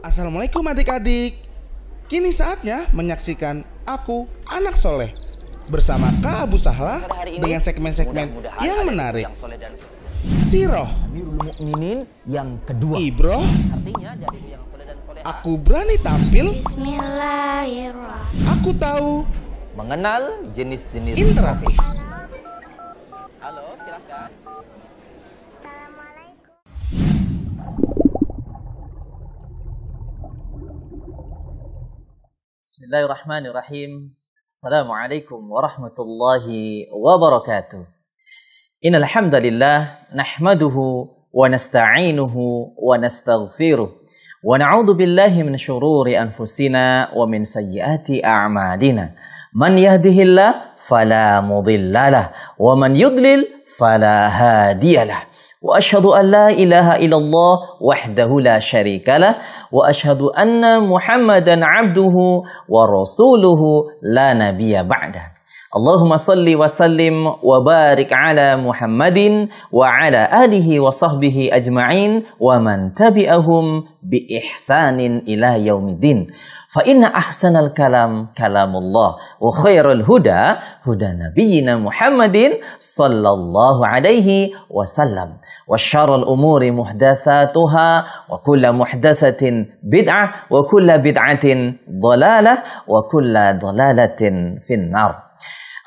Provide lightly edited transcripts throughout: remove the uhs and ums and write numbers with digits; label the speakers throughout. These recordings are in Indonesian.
Speaker 1: Assalamualaikum adik-adik. Kini saatnya menyaksikan Aku Anak Soleh bersama Kak Abu Sahla dengan segmen-segmen yang menarik. Siroh,
Speaker 2: Amirul Mukminin yang kedua.
Speaker 1: Ibroh,
Speaker 2: Artinya dari yang soleh dan soleha.
Speaker 1: Aku Berani Tampil,
Speaker 3: Bismillahirrahmanirrahim.
Speaker 1: Aku Tahu,
Speaker 2: Mengenal jenis-jenis
Speaker 1: Interaktif.
Speaker 2: Halo, silakan. Bismillahirrahmanirrahim. Assalamualaikum warahmatullahi wabarakatuh. Innal hamdalillah nahmaduhu wa nasta'inuhu wa nastaghfiruh wa na'udzu billahi min syururi anfusina wa min sayyiati a'malina. Man yahdihillah fala mudhillalah wa man yudlil fala hadiyalah. Wa asyhadu an la ilaha illallah wahdahu la syarikalah wa asyhadu anna Muhammadan abduhu wa rasuluhu la nabiyya ba'dah. Allahumma salli wa sallim wa barik ala Muhammadin wa ala alihi wa sahbihi ajma'in wa man tabi'ahum bi ihsanin ila yaumiddin. Fa inna ahsanal kalam kalamullah wa khairul huda huda nabiyyina Muhammadin sallallahu alaihi wasallam. Wa syarrul umuri muhdatsatuha wa kullu muhdatsatin bid'ah wa kullu bid'atin dhalalah wa kullu dhalalatin finnar.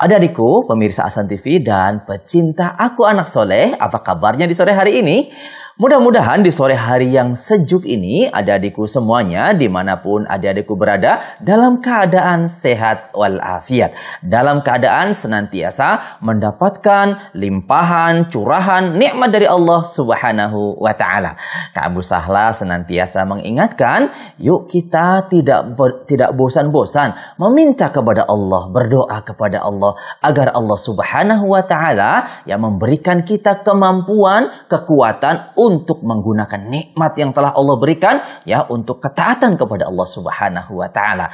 Speaker 2: Adik-adikku, pemirsa Ahsan TV dan pecinta Aku Anak Soleh, apa kabarnya di sore hari ini? Mudah-mudahan di sore hari yang sejuk ini, adik-adikku semuanya dimanapun adik-adikku berada dalam keadaan sehat walafiat. Dalam keadaan senantiasa mendapatkan limpahan, curahan, nikmat dari Allah Subhanahu wa Ta'ala. Kak Abu Sahla senantiasa mengingatkan, yuk kita tidak bosan-bosan meminta kepada Allah, berdoa kepada Allah agar Allah Subhanahu wa Ta'ala yang memberikan kita kemampuan, kekuatan untuk menggunakan nikmat yang telah Allah berikan ya untuk ketaatan kepada Allah Subhanahu wa Ta'ala.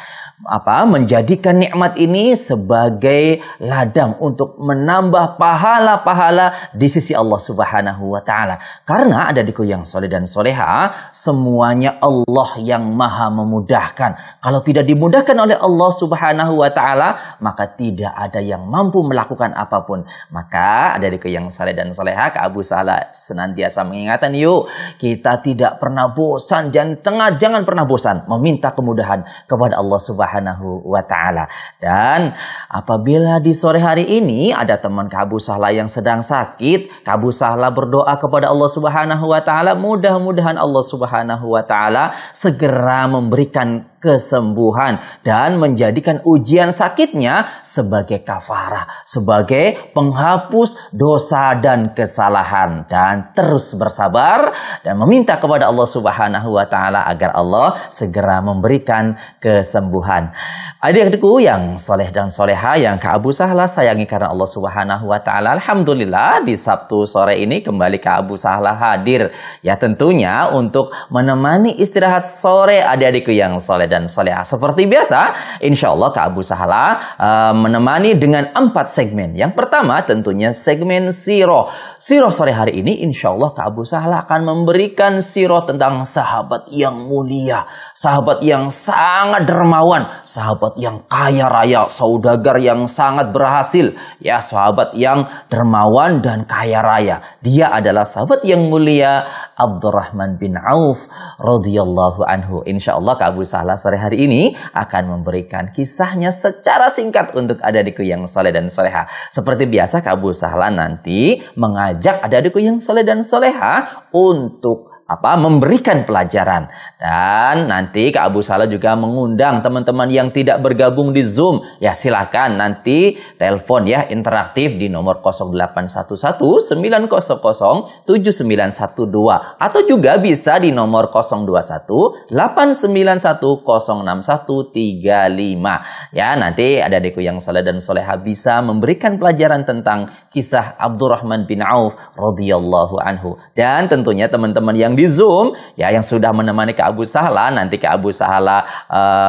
Speaker 2: Menjadikan nikmat ini sebagai ladang untuk menambah pahala-pahala di sisi Allah Subhanahu wa Ta'ala. Karena adikku yang soleh dan soleha, semuanya Allah yang maha memudahkan. Kalau tidak dimudahkan oleh Allah Subhanahu wa Ta'ala, maka tidak ada yang mampu melakukan apapun. Maka adikku yang soleh dan soleha, Kak Abu Sahla senantiasa mengingatkan, yuk kita tidak pernah bosan, jangan pernah bosan meminta kemudahan kepada Allah Subhanahu wa Ta'ala. Dan apabila di sore hari ini ada teman Kak Abu Sahla yang sedang sakit, Kak Abu Sahla berdoa kepada Allah Subhanahu wa Ta'ala, mudah-mudahan Allah Subhanahu wa Ta'ala segera memberikan kesembuhan dan menjadikan ujian sakitnya sebagai kafarah, sebagai penghapus dosa dan kesalahan, dan terus bersabar dan meminta kepada Allah Subhanahu wa Ta'ala agar Allah segera memberikan kesembuhan. Adik-adikku yang soleh dan soleha yang Kak Abu Sahla sayangi karena Allah Subhanahu wa Ta'ala, alhamdulillah di Sabtu sore ini kembali Kak Abu Sahla hadir ya, tentunya untuk menemani istirahat sore adik-adikku yang soleh dan soleha. Seperti biasa, insya Allah Kak Abu Sahla menemani dengan 4 segmen. Yang pertama tentunya segmen Siroh. Siroh sore hari ini insya Allah Kak Abu Sahla akan memberikan siroh tentang sahabat yang mulia, sahabat yang sangat dermawan, sahabat yang kaya raya, saudagar yang sangat berhasil, ya, sahabat yang dermawan dan kaya raya. Dia adalah sahabat yang mulia Abdurrahman bin Auf radhiyallahu anhu. Insya Allah Kak Abu Sahla sore hari ini akan memberikan kisahnya secara singkat untuk adik-adikku yang soleh dan soleha. Seperti biasa Kak Abu Sahla nanti mengajak adik-adikku yang soleh dan soleha untuk memberikan pelajaran. Dan nanti Kak Abu Sahla juga mengundang teman-teman yang tidak bergabung di Zoom. Ya silakan nanti telepon ya interaktif di nomor 0811 900 7912 atau juga bisa di nomor 021 891 06135. Ya, nanti adik-adikku yang soleh dan soleha bisa memberikan pelajaran tentang kisah Abdurrahman bin Auf radhiyallahu anhu. Dan tentunya teman-teman yang yang di Zoom, ya yang sudah menemani Kak Abu Sahla, nanti Kak Abu Sahla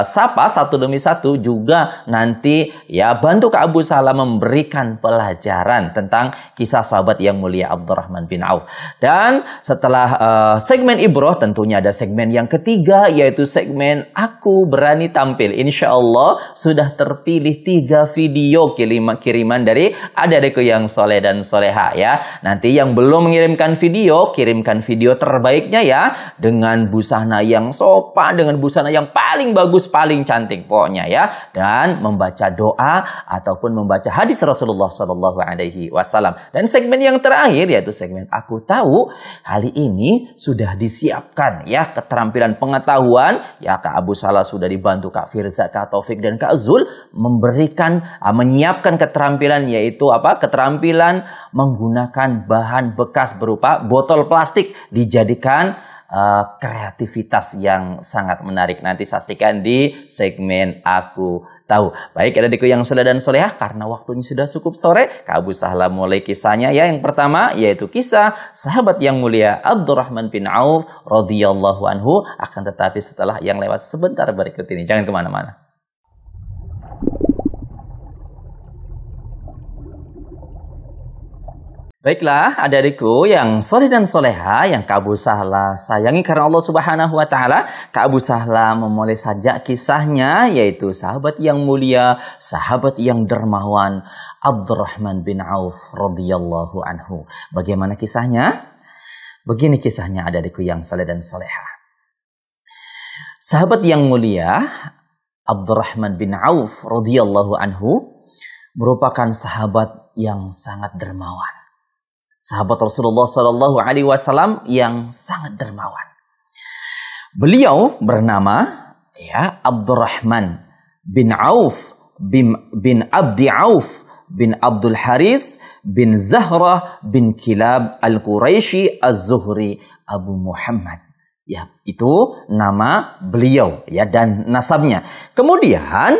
Speaker 2: sapa satu demi satu, juga nanti ya bantu Kak Abu Sahla memberikan pelajaran tentang kisah sahabat yang mulia Abdurrahman bin Auf. Dan setelah segmen ibroh, tentunya ada segmen yang ketiga, yaitu segmen Aku Berani Tampil. Insya Allah sudah terpilih 3 video kiriman dari adik-adikku yang soleh dan soleha ya. Nanti yang belum mengirimkan video, kirimkan video terbaiknya ya, dengan busana yang sopan, dengan busana yang paling bagus, paling cantik pokoknya ya, dan membaca doa ataupun membaca hadis Rasulullah Shallallahu Alaihi Wasallam. Dan segmen yang terakhir yaitu segmen Aku Tahu, kali ini sudah disiapkan ya keterampilan pengetahuan ya. Kak Abu Sahla sudah dibantu Kak Firza, Kak Taufik dan Kak Zul menyiapkan keterampilan, yaitu apa? Keterampilan menggunakan bahan bekas berupa botol plastik dijadikan kreativitas yang sangat menarik. Nanti saksikan di segmen Aku Tahu. Baik, adikku yang soleh dan solehah, karena waktunya sudah cukup sore, Kak Abu Sahla mulai kisahnya ya. Yang pertama yaitu kisah sahabat yang mulia Abdurrahman bin Auf radhiyallahu anhu. Akan tetapi setelah yang lewat sebentar berikut ini, jangan kemana-mana. Baiklah, adik-adikku yang soleh dan soleha, yang Kak Abu Sahla sayangi karena Allah Subhanahu wa Ta'ala, Kak Abu Sahla memulai saja kisahnya, yaitu sahabat yang mulia, sahabat yang dermawan, Abdurrahman bin Auf radhiyallahu anhu. Bagaimana kisahnya? Begini kisahnya, adik-adikku yang soleh dan soleha. Sahabat yang mulia, Abdurrahman bin Auf radhiyallahu anhu merupakan sahabat yang sangat dermawan. Sahabat Rasulullah Shallallahu Alaihi Wasallam yang sangat dermawan. Beliau bernama ya Abdurrahman bin Auf bin Abdi Auf bin Abdul Haris bin Zahrah bin Kilab al-Quraisy az-Zuhri Abu Muhammad. Ya, itu nama beliau ya dan nasabnya. Kemudian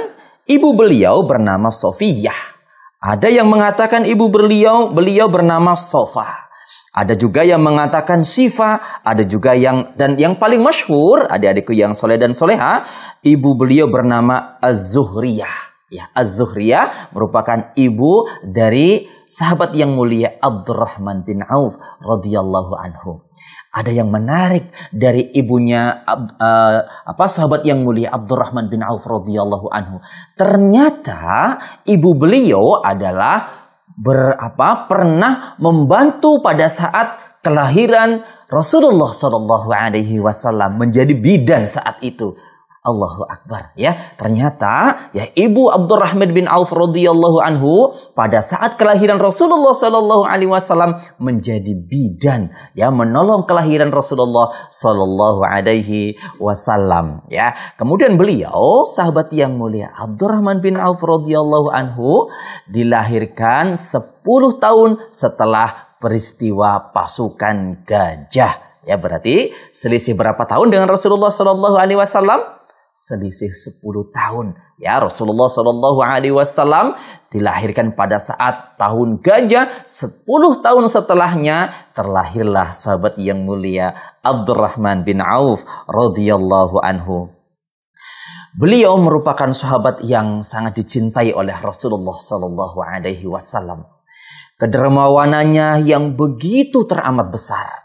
Speaker 2: ibu beliau bernama Sofiyah. Ada yang mengatakan ibu beliau bernama Sofa. Ada juga yang mengatakan Sifa. Ada juga yang paling masyhur, adik-adikku yang soleh dan soleha, ibu beliau bernama Az-Zuhriyah. Ya, Az-Zuhriyah merupakan ibu dari sahabat yang mulia Abdurrahman bin Auf radhiyallahu anhu. Ada yang menarik dari ibunya sahabat yang mulia Abdurrahman bin Auf radhiyallahu anhu. Ternyata ibu beliau adalah pernah membantu pada saat kelahiran Rasulullah Shallallahu Alaihi Wasallam, menjadi bidan saat itu. Allahu Akbar ya. Ternyata ya ibu Abdurrahman bin Auf radhiyallahu anhu pada saat kelahiran Rasulullah sallallahu alaihi wasallam menjadi bidan ya, menolong kelahiran Rasulullah sallallahu alaihi wasallam ya. Kemudian beliau sahabat yang mulia Abdurrahman bin Auf radhiyallahu anhu dilahirkan 10 tahun setelah peristiwa pasukan gajah. Ya, berarti selisih berapa tahun dengan Rasulullah sallallahu alaihi wasallam? Selisih 10 tahun. Ya, Rasulullah sallallahu alaihi wasallam dilahirkan pada saat tahun gajah. 10 tahun setelahnya terlahirlah sahabat yang mulia Abdurrahman bin Auf radhiyallahu anhu. Beliau merupakan sahabat yang sangat dicintai oleh Rasulullah sallallahu alaihi wasallam. Kedermawanannya yang begitu teramat besar.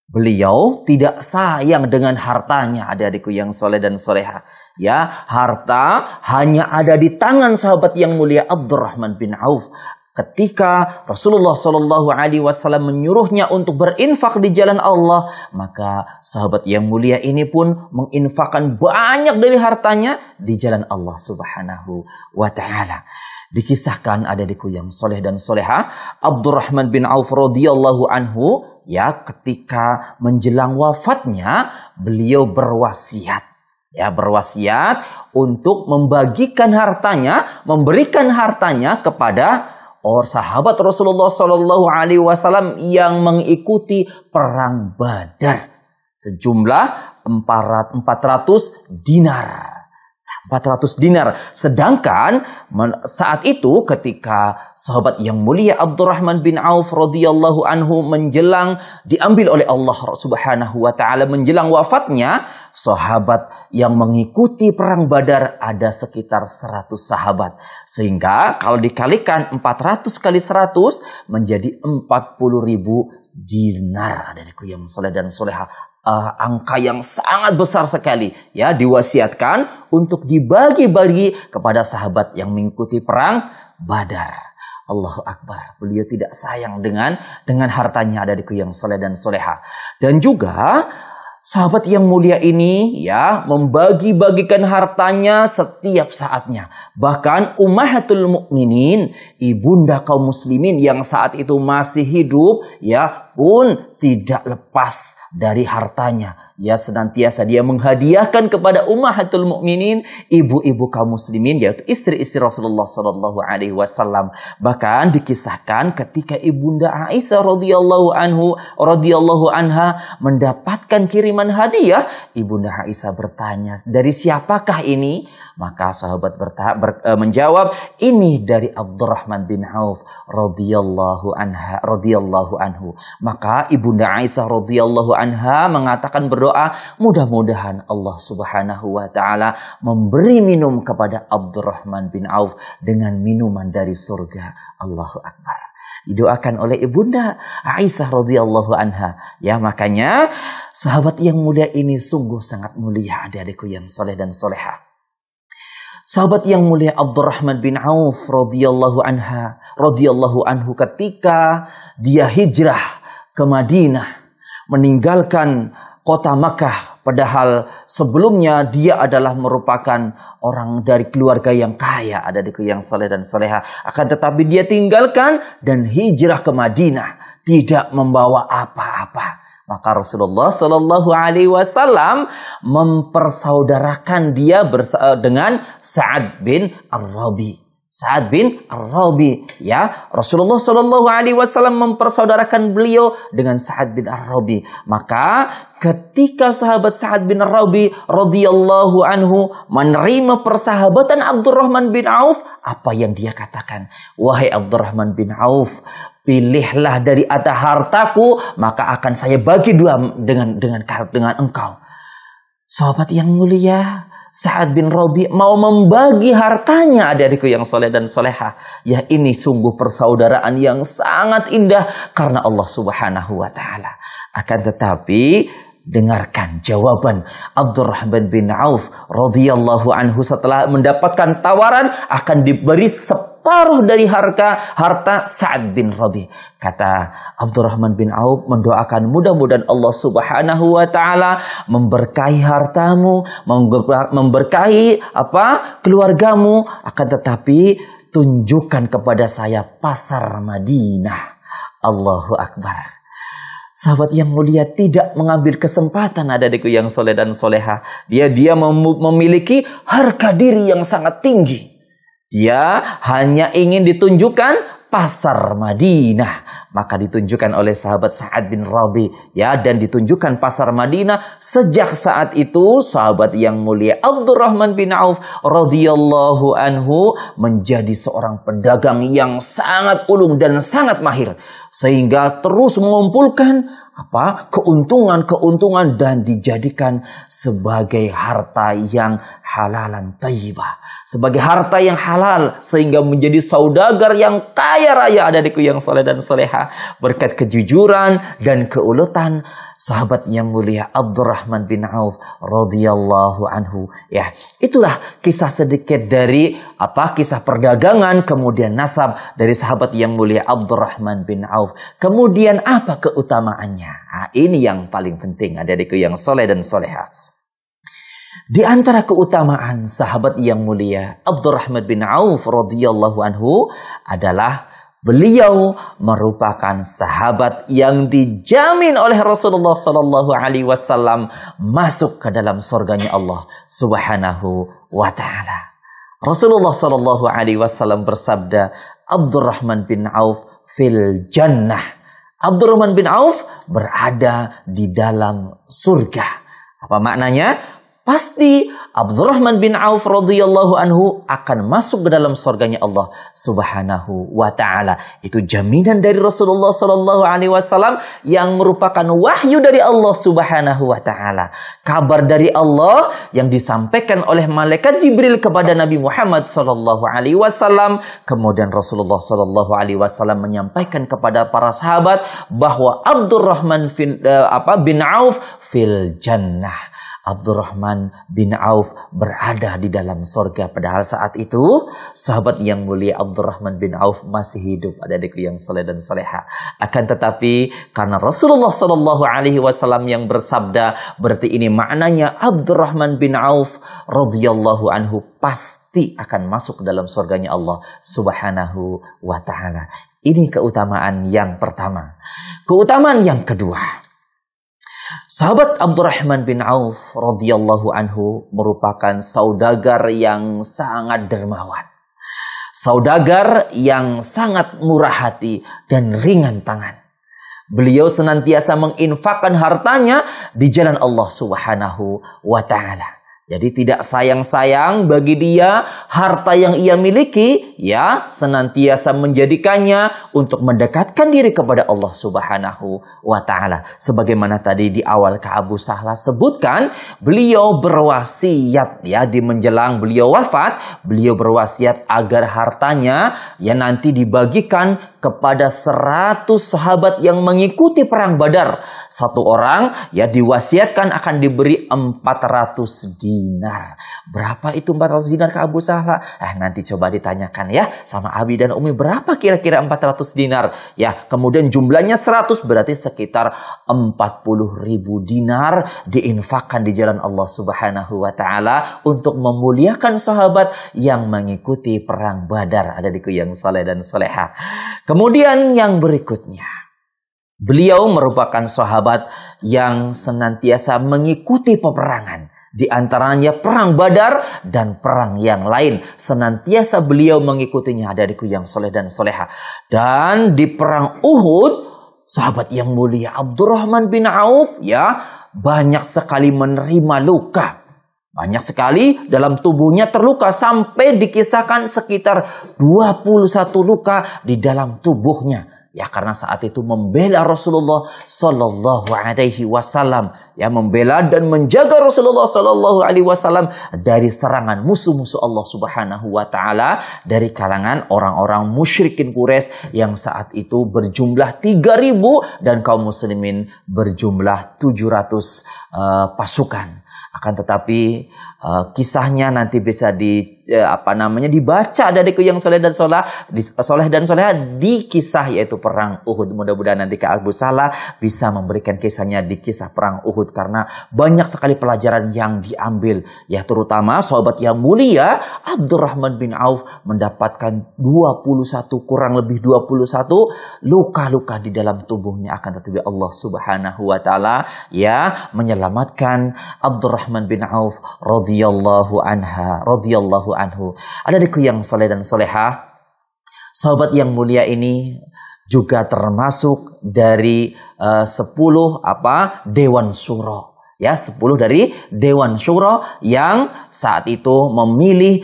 Speaker 2: Beliau tidak sayang dengan hartanya, adik-adikku yang soleh dan soleha. Ya, harta hanya ada di tangan sahabat yang mulia Abdurrahman bin Auf. Ketika Rasulullah Shallallahu Alaihi Wasallam menyuruhnya untuk berinfak di jalan Allah, maka sahabat yang mulia ini pun menginfakkan banyak dari hartanya di jalan Allah Subhanahu wa Ta'ala. Dikisahkan adik-adikku yang soleh dan soleha, Abdurrahman bin Auf radhiyallahu anhu ya ketika menjelang wafatnya beliau berwasiat untuk membagikan hartanya, memberikan hartanya kepada sahabat Rasulullah Shallallahu Alaihi Wasallam yang mengikuti perang Badar sejumlah 400 dinar. 400 dinar. Sedangkan saat itu ketika sahabat yang mulia Abdurrahman bin Auf radhiyallahu anhu menjelang diambil oleh Allah Subhanahu wa taala, menjelang wafatnya, sahabat yang mengikuti perang Badar ada sekitar 100 sahabat. Sehingga kalau dikalikan 400 kali 100 menjadi 40.000 dinar. Adikku yang soleh dan soleha, angka yang sangat besar sekali, ya, diwasiatkan untuk dibagi-bagi kepada sahabat yang mengikuti perang Badar. Allahu Akbar. Beliau tidak sayang dengan hartanya, adikku yang soleh dan soleha. Dan juga sahabat yang mulia ini, ya, membagi-bagikan hartanya setiap saatnya. Bahkan Ummahatul Mukminin, ibunda kaum muslimin yang saat itu masih hidup, ya, pun tidak lepas dari hartanya. Ya, senantiasa dia menghadiahkan kepada Ummahatul Mukminin, ibu-ibu kaum muslimin, yaitu istri-istri Rasulullah sallallahu alaihi wasallam. Bahkan dikisahkan ketika ibunda Aisyah radhiyallahu anha mendapatkan kiriman hadiah, ibunda Aisyah bertanya, "Dari siapakah ini?" Maka sahabat menjawab, "Ini dari Abdurrahman bin Auf radhiyallahu anhu." Maka ibunda Aisyah radhiyallahu anha mengatakan, berdoa, mudah-mudahan Allah Subhanahu wa taala memberi minum kepada Abdurrahman bin Auf dengan minuman dari surga. Allahu Akbar. Didoakan oleh ibunda Aisyah radhiyallahu anha. Ya, makanya sahabat yang mulia ini sungguh sangat mulia, adik-adikku yang soleh dan soleha. Sahabat yang mulia Abdurrahman bin Auf radhiyallahu anhu ketika dia hijrah ke Madinah, meninggalkan kota Makkah, padahal sebelumnya dia adalah merupakan orang dari keluarga yang kaya, adikku yang saleh dan soleha. Akan tetapi dia tinggalkan dan hijrah ke Madinah, tidak membawa apa-apa. Maka Rasulullah Shallallahu Alaihi Wasallam mempersaudarakan dia dengan Sa'ad bin Ar-Rabi. Sa'ad bin Ar-Rabi, ya, Rasulullah Shallallahu Alaihi Wasallam mempersaudarakan beliau dengan Sa'ad bin Ar-Rabi. Maka ketika sahabat Sa'ad bin Ar-Rabi radhiyallahu anhu menerima persahabatan Abdurrahman bin Auf, apa yang dia katakan? "Wahai Abdurrahman bin Auf, pilihlah dari atas hartaku, maka akan saya bagi dua dengan engkau." Sahabat yang mulia, Sa'ad bin Rabi mau membagi hartanya, adik-adikku yang soleh dan soleha. Ya, ini sungguh persaudaraan yang sangat indah karena Allah Subhanahu wa taala. Akan tetapi dengarkan jawaban Abdurrahman bin Auf radhiyallahu anhu setelah mendapatkan tawaran akan diberi separuh dari harta Sa'ad bin Rabi. Kata Abdurrahman bin Auf mendoakan, mudah-mudahan Allah Subhanahu wa taala memberkahi hartamu, memberkahi keluargamu, akan tetapi tunjukkan kepada saya pasar Madinah. Allahu Akbar. Sahabat yang mulia tidak mengambil kesempatan, adik-adikku yang soleh dan soleha. Dia memiliki harga diri yang sangat tinggi. Dia hanya ingin ditunjukkan pasar Madinah. Maka ditunjukkan oleh sahabat Sa'ad bin Rabi, ya, dan ditunjukkan pasar Madinah. Sejak saat itu sahabat yang mulia Abdurrahman bin Auf radhiyallahu anhu menjadi seorang pedagang yang sangat ulung dan sangat mahir, sehingga terus mengumpulkan keuntungan dan dijadikan sebagai harta yang halalan thayyibah, sebagai harta yang halal, sehingga menjadi saudagar yang kaya raya, adik-adikku yang soleh dan soleha, berkat kejujuran dan keuletan sahabat yang mulia Abdurrahman bin Auf radhiyallahu anhu. Ya, itulah kisah sedikit dari kisah perdagangan kemudian nasab dari sahabat yang mulia Abdurrahman bin Auf. Kemudian apa keutamaannya? Nah, ini yang paling penting, adik-adikku yang soleh dan soleha. Di antara keutamaan sahabat yang mulia Abdurrahman bin Auf radhiyallahu anhu adalah beliau merupakan sahabat yang dijamin oleh Rasulullah sallallahu alaihi wasallam masuk ke dalam surganya Allah Subhanahu wa taala. Rasulullah sallallahu alaihi wasallam bersabda, Abdurrahman bin Auf fil jannah. Abdurrahman bin Auf berada di dalam surga. Apa maknanya? pasti Abdurrahman bin Auf radhiyallahu anhu akan masuk ke dalam surganya Allah Subhanahu wa taala. Itu jaminan dari Rasulullah sallallahu alaihi wasallam yang merupakan wahyu dari Allah Subhanahu wa taala. Kabar dari Allah yang disampaikan oleh malaikat Jibril kepada Nabi Muhammad sallallahu alaihi wasallam. Kemudian Rasulullah sallallahu alaihi wasallam menyampaikan kepada para sahabat bahwa Abdurrahman bin Auf fil jannah. Abdurrahman bin Auf berada di dalam surga. Padahal saat itu sahabat yang mulia Abdurrahman bin Auf masih hidup, adik-adikku yang soleh dan soleha. Akan tetapi karena Rasulullah Shallallahu Alaihi Wasallam yang bersabda, berarti ini maknanya Abdurrahman bin Auf radhiyallahu anhu pasti akan masuk ke dalam surganya Allah Subhanahu wa taala. Ini keutamaan yang pertama. Keutamaan yang kedua, sahabat Abdurrahman bin Auf radhiyallahu anhu merupakan saudagar yang sangat dermawan. Saudagar yang sangat murah hati dan ringan tangan. Beliau senantiasa menginfakkan hartanya di jalan Allah Subhanahu wa taala. Jadi tidak sayang-sayang bagi dia harta yang ia miliki, ya, senantiasa menjadikannya untuk mendekatkan diri kepada Allah Subhanahu wa taala. Sebagaimana tadi di awal Kak Abu Sahla sebutkan, beliau berwasiat, ya, di menjelang beliau wafat, beliau berwasiat agar hartanya ya nanti dibagikan kepada 100 sahabat yang mengikuti perang Badar. Satu orang ya diwasiatkan akan diberi 400 dinar. Berapa itu 400 dinar Kak Abu Sahla? Nanti coba ditanyakan ya sama Abi dan Umi, berapa kira-kira 400 dinar? Ya, kemudian jumlahnya 100, berarti sekitar 40.000 dinar diinfakkan di jalan Allah Subhanahu wa taala untuk memuliakan sahabat yang mengikuti perang Badar. Adikku yang saleh dan soleha. Kemudian yang berikutnya, beliau merupakan sahabat yang senantiasa mengikuti peperangan. Di antaranya perang Badar dan perang yang lain. Senantiasa beliau mengikutinya, adikku yang soleh dan soleha. Dan di perang Uhud, sahabat yang mulia Abdurrahman bin Auf ya banyak sekali menerima luka. Banyak sekali dalam tubuhnya terluka sampai dikisahkan sekitar 21 luka di dalam tubuhnya. Ya, karena saat itu membela Rasulullah Sallallahu Alaihi Wasallam, ya, membela dan menjaga Rasulullah Sallallahu Alaihi Wasallam dari serangan musuh-musuh Allah Subhanahu Wa Taala dari kalangan orang-orang musyrikin Quraisy yang saat itu berjumlah 3.000 dan kaum muslimin berjumlah 700 pasukan. Akan tetapi kisahnya nanti bisa dibaca adikku yang soleh dan soleha di kisah yaitu perang Uhud. Mudah-mudahan nanti Kak Abu Sahla bisa memberikan kisahnya di kisah perang Uhud, karena banyak sekali pelajaran yang diambil, ya, terutama sahabat yang mulia Abdurrahman bin Auf mendapatkan 21 kurang lebih 21 luka-luka di dalam tubuhnya. Akan tetapi Allah Subhanahu wa taala ya menyelamatkan Abdurrahman bin Auf radhiyallahu anhu. Adikku yang soleh dan soleha, sahabat yang mulia ini juga termasuk dari 10 Dewan Syuro. Ya, 10 dari Dewan Syuro yang saat itu memilih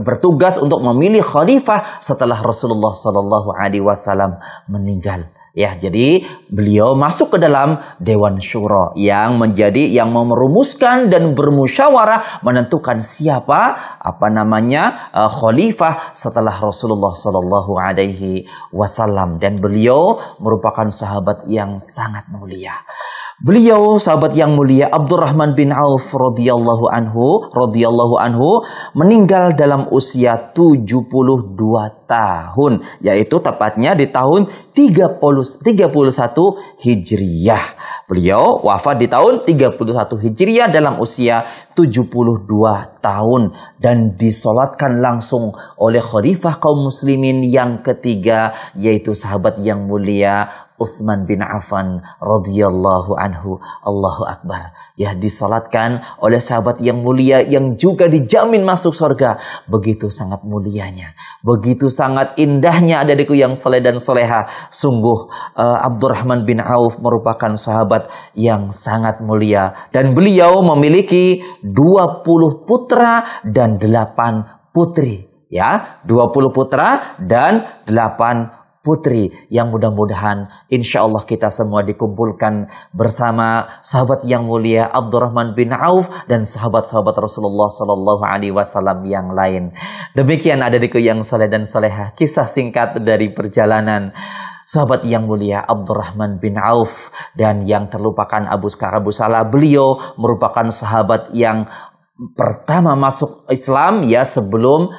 Speaker 2: bertugas untuk memilih khalifah setelah Rasulullah Sallallahu Alaihi Wasallam meninggal. Ya, jadi beliau masuk ke dalam Dewan Syuro yang merumuskan dan bermusyawarah menentukan siapa khalifah setelah Rasulullah Sallallahu Alaihi Wasallam, dan beliau merupakan sahabat yang sangat mulia. Beliau sahabat yang mulia Abdurrahman bin Auf radhiyallahu anhu meninggal dalam usia 72 tahun, yaitu tepatnya di tahun 31 Hijriyah. Beliau wafat di tahun 31 Hijriyah dalam usia 72 tahun dan disolatkan langsung oleh khalifah kaum muslimin yang ketiga, yaitu sahabat yang mulia Utsman bin Affan radhiyallahu anhu. Allahu Akbar. Ya, disalatkan oleh sahabat yang mulia yang juga dijamin masuk surga. Begitu sangat mulianya, begitu sangat indahnya adikku yang soleh dan soleha. Sungguh Abdurrahman bin Auf merupakan sahabat yang sangat mulia. Dan beliau memiliki 20 putra dan 8 putri. Ya, 20 putra dan 8 putri, yang mudah-mudahan insya Allah kita semua dikumpulkan bersama sahabat yang mulia Abdurrahman bin Auf dan sahabat-sahabat Rasulullah Sallallahu Alaihi Wasallam yang lain. Demikian adikku yang soleh dan soleha, kisah singkat dari perjalanan sahabat yang mulia Abdurrahman bin Auf. Dan yang terlupakan Abu Salah, beliau merupakan sahabat yang pertama masuk Islam ya sebelum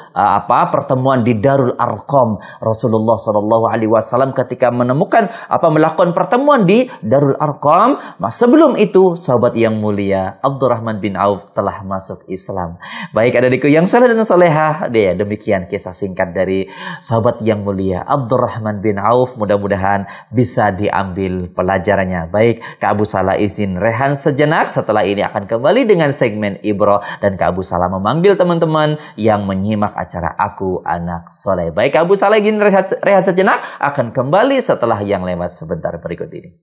Speaker 2: pertemuan di Darul Arqam. Rasulullah Shallallahu Alaihi Wasallam ketika melakukan pertemuan di Darul Arqam, sebelum itu sahabat yang mulia Abdurrahman bin Auf telah masuk Islam. Baik adikku yang saleh dan salehah, demikian kisah singkat dari sahabat yang mulia Abdurrahman bin Auf. Mudah-mudahan bisa diambil pelajarannya. Baik, Kak Abu Salah izin rehan sejenak. Setelah ini akan kembali dengan segmen Ibro. Dan Kak Abu Salah memanggil teman-teman yang menyimak acara Aku Anak Soleh. Baik, Kak Abu Salah ingin rehat sejenak, akan kembali setelah yang lewat sebentar berikut ini.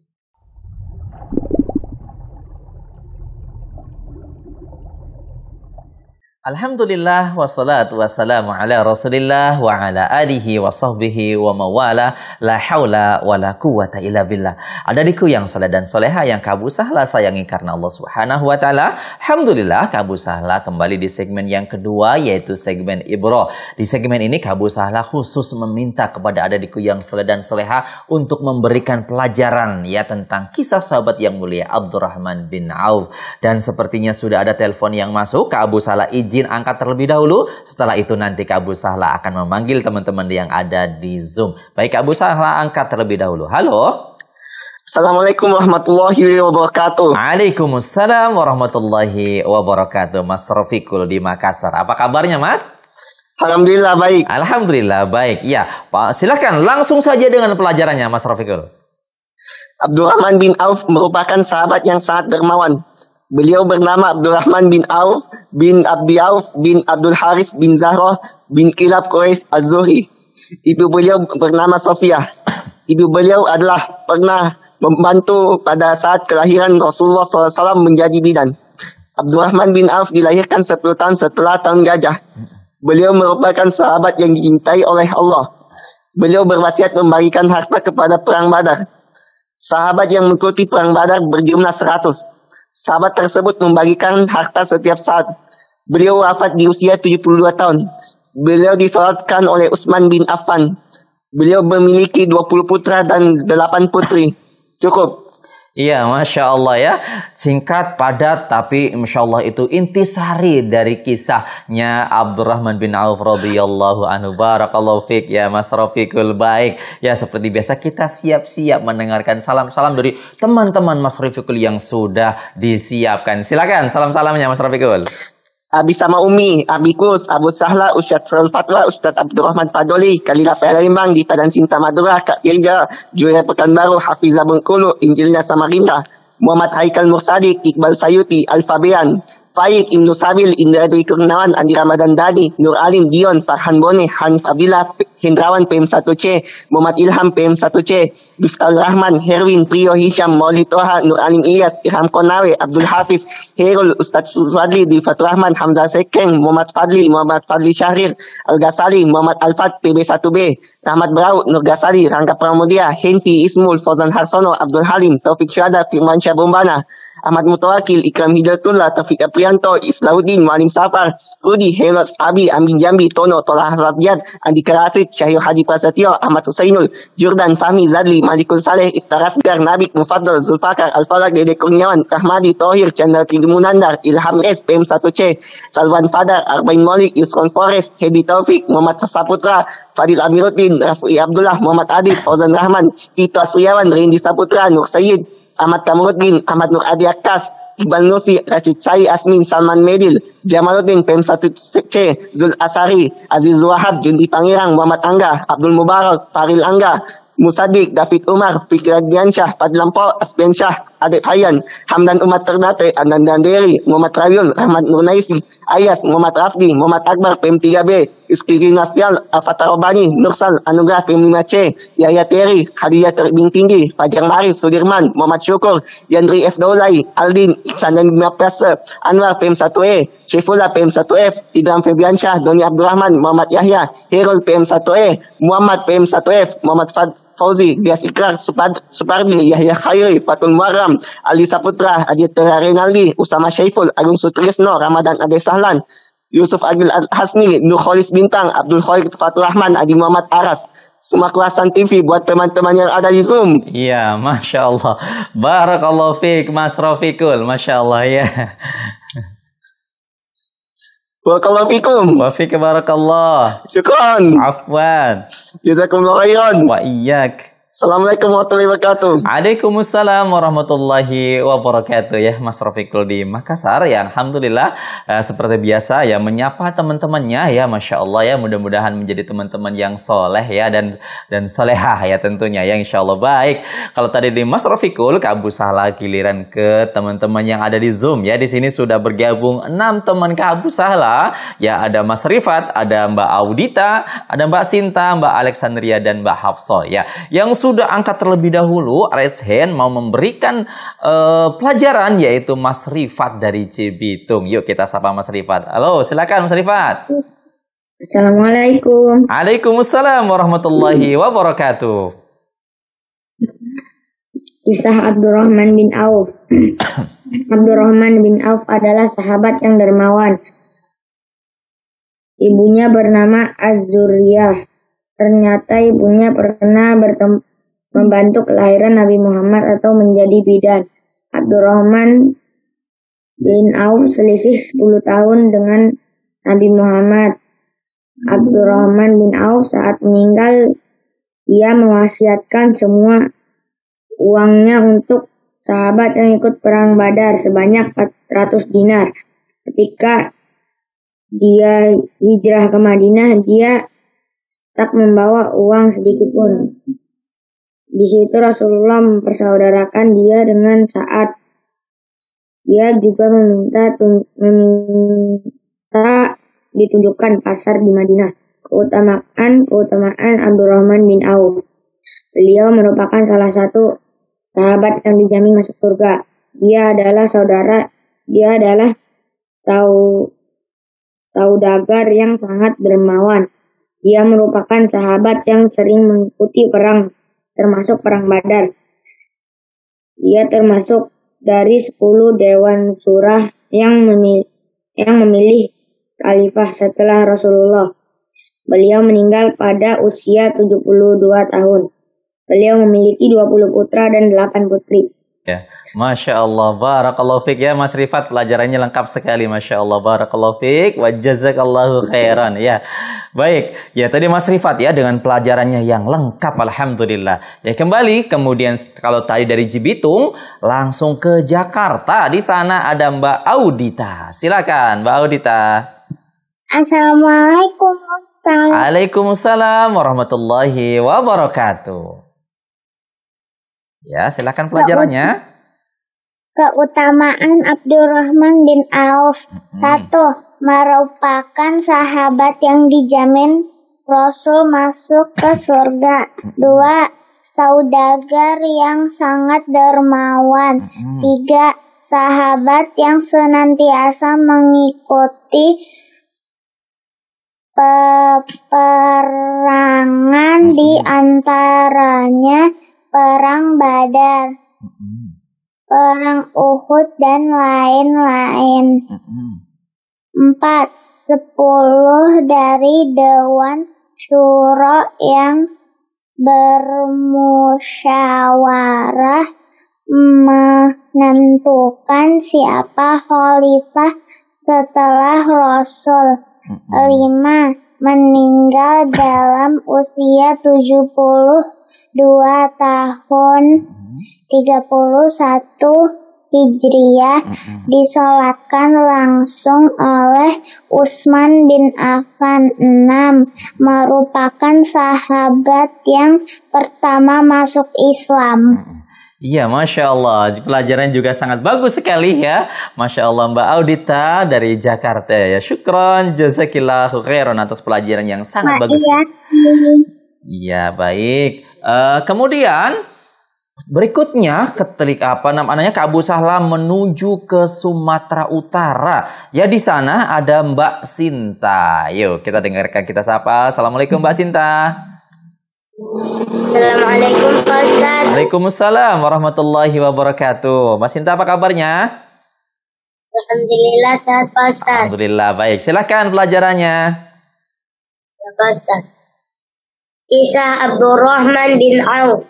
Speaker 2: Alhamdulillah wassalatu wassalamu ala Rasulillah wa ala alihi wa sahbihi wa mawala, la haula wa la quwata illa billah. Adikku yang saleh dan soleha yang Kak Abu Salah sayangi karena Allah Subhanahu wa taala. Alhamdulillah Kak Abu Salah kembali di segmen yang kedua, yaitu segmen Ibro. Di segmen ini Kak Abu Salah khusus meminta kepada adikku yang saleh dan soleha untuk memberikan pelajaran ya tentang kisah sahabat yang mulia Abdurrahman bin Auf. Dan sepertinya sudah ada telepon yang masuk. Kak Abu Salah izin angkat terlebih dahulu. Setelah itu nanti Kak Abu Salah akan memanggil teman-teman yang ada di Zoom. Baik, Kak Abu Salah angkat terlebih dahulu. Halo.
Speaker 4: Assalamualaikum warahmatullahi wabarakatuh.
Speaker 2: Waalaikumsalam warahmatullahi wabarakatuh. Mas Rafiqul di Makassar. Apa kabarnya, Mas?
Speaker 4: Alhamdulillah baik.
Speaker 2: Alhamdulillah baik. Ya, Pak, silakan langsung saja dengan pelajarannya, Mas Rafiqul.
Speaker 4: Abdurrahman bin Auf merupakan sahabat yang sangat dermawan. Beliau bernama Abdurrahman bin Auf bin Abdi Auf bin Abdul Harith bin Zahra bin Kilab Quraisy Az-Zuhri. Ibu beliau bernama Sofiyah. Ibu beliau adalah pernah membantu pada saat kelahiran Rasulullah SAW menjadi bidan. Abdurrahman bin Auf dilahirkan 10 tahun setelah tahun gajah. Beliau merupakan sahabat yang dicintai oleh Allah. Beliau berwasiat membagikan harta kepada perang Badar. Sahabat yang mengikuti perang Badar berjumlah 100. Sahabat tersebut membagikan harta setiap saat. Beliau wafat di usia 72 tahun. Beliau disolatkan oleh Utsman bin Affan. Beliau memiliki 20 putra dan 8 putri. Cukup.
Speaker 2: Iya, Masya Allah ya. Singkat, padat, tapi Masya Allah itu intisari dari kisahnya Abdurrahman bin Auf radhiyallahu anhu. Barakallahu fiq ya Mas Rafiqul. Baik, ya seperti biasa kita siap-siap mendengarkan salam-salam dari teman-teman Mas Rafiqul yang sudah disiapkan. Silakan salam-salamnya Mas Rafiqul.
Speaker 4: Abi sama Umi, Abikus, Abu Sahla, Ustadz Sarul Fatwa, Ustadz Abdurrahman Padoli, Kalila Palembang, Dita dan Cinta Madura, Kak Irja, Julia Pekanbaru, Hafizah Bengkulu, Injilnya Samarinda, Muhammad Haikal Mursadik, Iqbal Sayuti, Alfabean, Faid, Ibnu Sabil, Indra Dwi Kurnawan, Andi Ramadan Dani, Nur Alim, Dion, Farhan Bone, Hanif Abdillah, Hendrawan PM1C, Muhammad Ilham PM1C, Biftal Rahman, Herwin, Priyo Hisham, Maulid Toha, Nur Alim Ilyas, Irham Konawe, Abdul Hafiz, Herul, Ustadz Fadli, Dilfat Rahman, Hamzah Sekeng, Muhammad Fadli Syahrir, Al-Ghazali, Muhammad Alfat, PB1B, Rahmat Berau, Nur Ghazali, Rangga Pramudia, Henti, Ismul, Fauzan Harsono, Abdul Halim, Taufik Syuhada, Firman Syabombana, Ahmad Mutawakil, Ikram Hidayatullah, Taufik Aprianto, Islahuddin, Mualim Safar, Rudi, Heros, Abi, Amin Jambi, Tono, Tolah Radjad, Andi Karasit, Syahir Hadi Prasetyo, Ahmad Husainul, Jordan, Fahmi, Zadli, Malikul Saleh, Iftar Asgar, Nabik, Mufaddal, Zulfakar, Al-Falak, Dede Kurniawan, Rahmadi, Tohir, Chandra Tridumunandar, Ilham S, PM1C, Salwan Fadar, Arbain Molik, Yusron Forest, Hedi Taufik, Muhammad Saputra, Fadil Amiruddin, Rafi Abdullah, Muhammad Adib, Fauzan Rahman, Tito Asriawan, Rendi Saputra, Nur Sayyid, Ahmad Kamuruddin, Ahmad Nur Adi Akas, Iqbal Nusi, Rashid Sai, Asmin, Salman Medil, Jamaluddin, PM1C, Zul Asari, Aziz Wahab, Jundi Pangirang, Muhammad Angga, Abdul Mubarak, Faril Angga, Musadik, David Umar, Fikri Radiansyah, Fadlan Paul, Asbian Syah, Adib Hayan, Hamdan Umat Ternate, Andan Danderi, Muhammad Rayun, Rahmat Nurnaisi, Ayas, Muhammad Rafdi, Muhammad Akbar, PM3B, Iskiri Nasfial, Al-Fatah Robani, Nursal, Anugrah, PM5C, Yahya Teri, Hadiyah Terbing Tinggi, Fajar Marif, Sudirman, Muhammad Syukur, Yandri F. Daulay, Aldin, Iksan dan Bima Prasa, Anwar, PM1E, Syifullah, PM1F, Idram Febiansyah, Doni Abdurrahman, Muhammad Yahya, Herul, PM1E, Muhammad, PM1F, Muhammad Fauzi, Dias Ikrar, Supardi, Yahya Khairi, Fatul Muarram, Ali Saputra, Ajit Renaldi, Usama Syaiful, Agung Sutrisno, Ramadan Ade Sahlan, Yusuf Agil Hasni, Nur Kholis Bintang, Abdul Khalid Fatul Rahman, Adi Muhammad Aras. Semua kelasan TV buat teman-teman yang ada di Zoom.
Speaker 2: Iya, Masya Allah. Barakallahu fiik, Mas Rafiqul. Masya Allah, ya.
Speaker 4: Barakallahu fikum.
Speaker 2: Wa fiik barakallah.
Speaker 4: Syukran.
Speaker 2: Afwan.
Speaker 4: Jazakumullah khairan.
Speaker 2: Wa iyyak.
Speaker 4: Assalamualaikum warahmatullahi wabarakatuh.
Speaker 2: Waalaikumsalam warahmatullahi wabarakatuh ya Mas Rafiqul di Makassar ya. Alhamdulillah seperti biasa ya menyapa teman-temannya ya, Masya Allah ya, mudah-mudahan menjadi teman-teman yang soleh ya dan solehah ya tentunya ya, insya Allah. Baik, kalau tadi di Mas Rafiqul ke Abu Sahla, giliran ke teman-teman yang ada di Zoom ya. Di sini sudah bergabung 6 teman ke Abu Sahla ya, ada Mas Rifat, ada Mbak Audita, ada Mbak Sinta, Mbak Alexandria dan Mbak Hafsah ya. Yang sudah angkat terlebih dahulu raise hand mau memberikan pelajaran, yaitu Mas Rifat dari Cibitung. Yuk kita sapa Mas Rifat. Halo, silakan Mas Rifat.
Speaker 5: Assalamualaikum.
Speaker 2: Waalaikumsalam warahmatullahi wabarakatuh.
Speaker 5: Kisah Abdurrahman bin Auf. Abdurrahman bin Auf adalah sahabat yang dermawan. Ibunya bernama Az-Zuriyah. Ternyata ibunya pernah membantu kelahiran Nabi Muhammad atau menjadi bidan. Abdurrahman bin Auf selisih 10 tahun dengan Nabi Muhammad. Abdurrahman bin Auf saat meninggal, ia mewasiatkan semua uangnya untuk sahabat yang ikut perang Badar sebanyak 400 dinar. Ketika dia hijrah ke Madinah, dia tak membawa uang sedikit pun. Di situ Rasulullah mempersaudarakan dia dengan Sa'ad. Dia juga meminta ditunjukkan pasar di Madinah. Keutamaan Abdurrahman bin Auf. Beliau merupakan salah satu sahabat yang dijamin masuk surga. Dia adalah saudagar yang sangat dermawan. Dia merupakan sahabat yang sering mengikuti perang, termasuk perang Badar. Dia termasuk dari 10 Dewan Surah yang memilih khalifah setelah Rasulullah. Beliau meninggal pada usia 72 tahun. Beliau memiliki 20 putra dan 8 putri.
Speaker 2: Ya, Masya Allah, barakallahu fiik ya Mas Rifat, pelajarannya lengkap sekali, Masya Allah, barakallahu fiik, wa jazakallahu khairan ya. Baik, ya tadi Mas Rifat ya dengan pelajarannya yang lengkap, alhamdulillah. Ya kembali, kemudian kalau tadi dari Cibitung langsung ke Jakarta, di sana ada Mbak Audita. Silakan Mbak Audita.
Speaker 3: Assalamualaikum Ustaz.
Speaker 2: Waalaikumsalam warahmatullahi wabarakatuh. Ya, silakan pelajarannya.
Speaker 3: Keutamaan Abdurrahman bin Auf. 1. Merupakan sahabat yang dijamin Rasul masuk ke surga. 2. Saudagar yang sangat dermawan. 3. Sahabat yang senantiasa mengikuti peperangan, di antaranya Perang Badar, Perang Uhud, dan lain-lain. 4. 10 dari Dewan Syuro yang bermusyawarah menentukan siapa khalifah setelah Rasul. 5. Meninggal dalam usia 72 tahun. 31. Hijriah disolatkan langsung oleh Utsman bin Affan. 6. Merupakan sahabat yang pertama masuk Islam.
Speaker 2: Iya, Masya Allah. Pelajaran juga sangat bagus sekali ya. Masya Allah, Mbak Audita dari Jakarta ya. Syukron, jazakillahu khairan atas pelajaran yang sangat bagus. Iya, baik. Kemudian berikutnya ketika Kak Abu Sahla menuju ke Sumatera Utara. Ya, di sana ada Mbak Sinta. Yuk kita dengarkan, kita sapa. Assalamualaikum Mbak Sinta.
Speaker 3: Assalamualaikum Pak Ustaz.
Speaker 2: Waalaikumsalam warahmatullahi wabarakatuh. Mbak Sinta, apa kabarnya?
Speaker 3: Alhamdulillah sehat Pak Ustaz.
Speaker 2: Alhamdulillah, baik. Silakan pelajarannya.
Speaker 3: Ya Pak Ustaz. Kisah Abdurrahman bin Auf.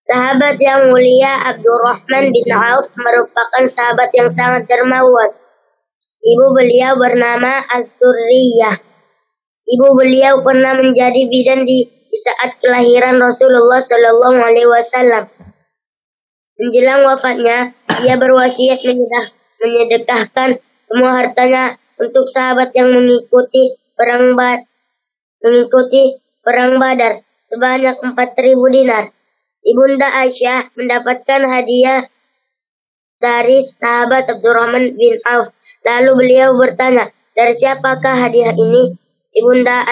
Speaker 3: Sahabat yang mulia Abdurrahman bin Auf merupakan sahabat yang sangat dermawan. Ibu beliau bernama Az-Zurriyah. Ibu beliau pernah menjadi bidan di saat kelahiran Rasulullah Shallallahu Alaihi Wasallam. Menjelang wafatnya, ia berwasiat menyedekahkan semua hartanya untuk sahabat yang mengikuti perang Badar sebanyak 4.000 dinar. Ibunda Aisyah mendapatkan hadiah dari sahabat Abdurrahman bin Auf. Lalu beliau bertanya, dari siapakah hadiah ini? Ibunda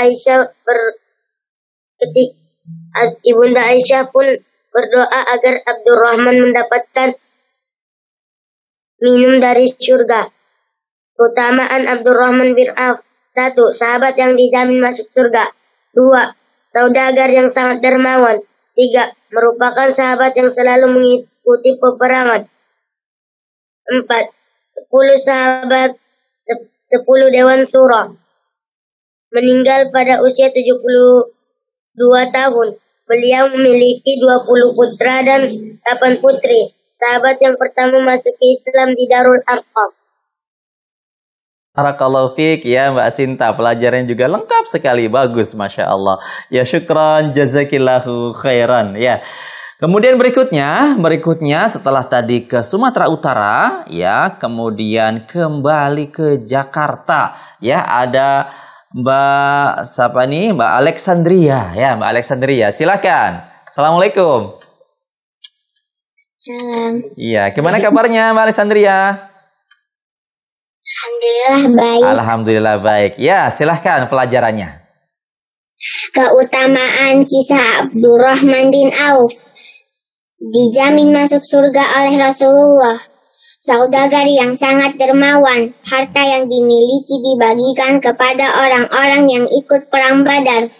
Speaker 3: Aisyah pun berdoa agar Abdurrahman mendapatkan minum dari surga. Keutamaan Abdurrahman bin Auf. 1. Sahabat yang dijamin masuk surga. 2. Saudagar yang sangat dermawan. 3. Merupakan sahabat yang selalu mengikuti peperangan. 4. 10 sahabat, 10 dewan surah. Meninggal pada usia 72 tahun. Beliau memiliki 20 putra dan 8 putri. Sahabat yang pertama masuk Islam di Darul Arqam.
Speaker 2: Barakallahu fiik ya Mbak Sinta. Pelajaran juga lengkap sekali. Bagus, Masya Allah. Ya, syukran, jazakillahu khairan. Ya. Kemudian berikutnya setelah tadi ke Sumatera Utara, ya, kemudian kembali ke Jakarta. Ya, ada Mbak siapa nih? Mbak Alexandria. Ya, Mbak Alexandria. Silakan. Assalamualaikum.
Speaker 3: Salam.
Speaker 2: Iya, gimana kabarnya Mbak Alexandria?
Speaker 3: Alhamdulillah baik.
Speaker 2: Alhamdulillah baik. Ya, silahkan pelajarannya.
Speaker 3: Keutamaan kisah Abdurrahman bin Auf. Dijamin masuk surga oleh Rasulullah. Saudagar yang sangat dermawan. Harta yang dimiliki dibagikan kepada orang-orang yang ikut perang Badar.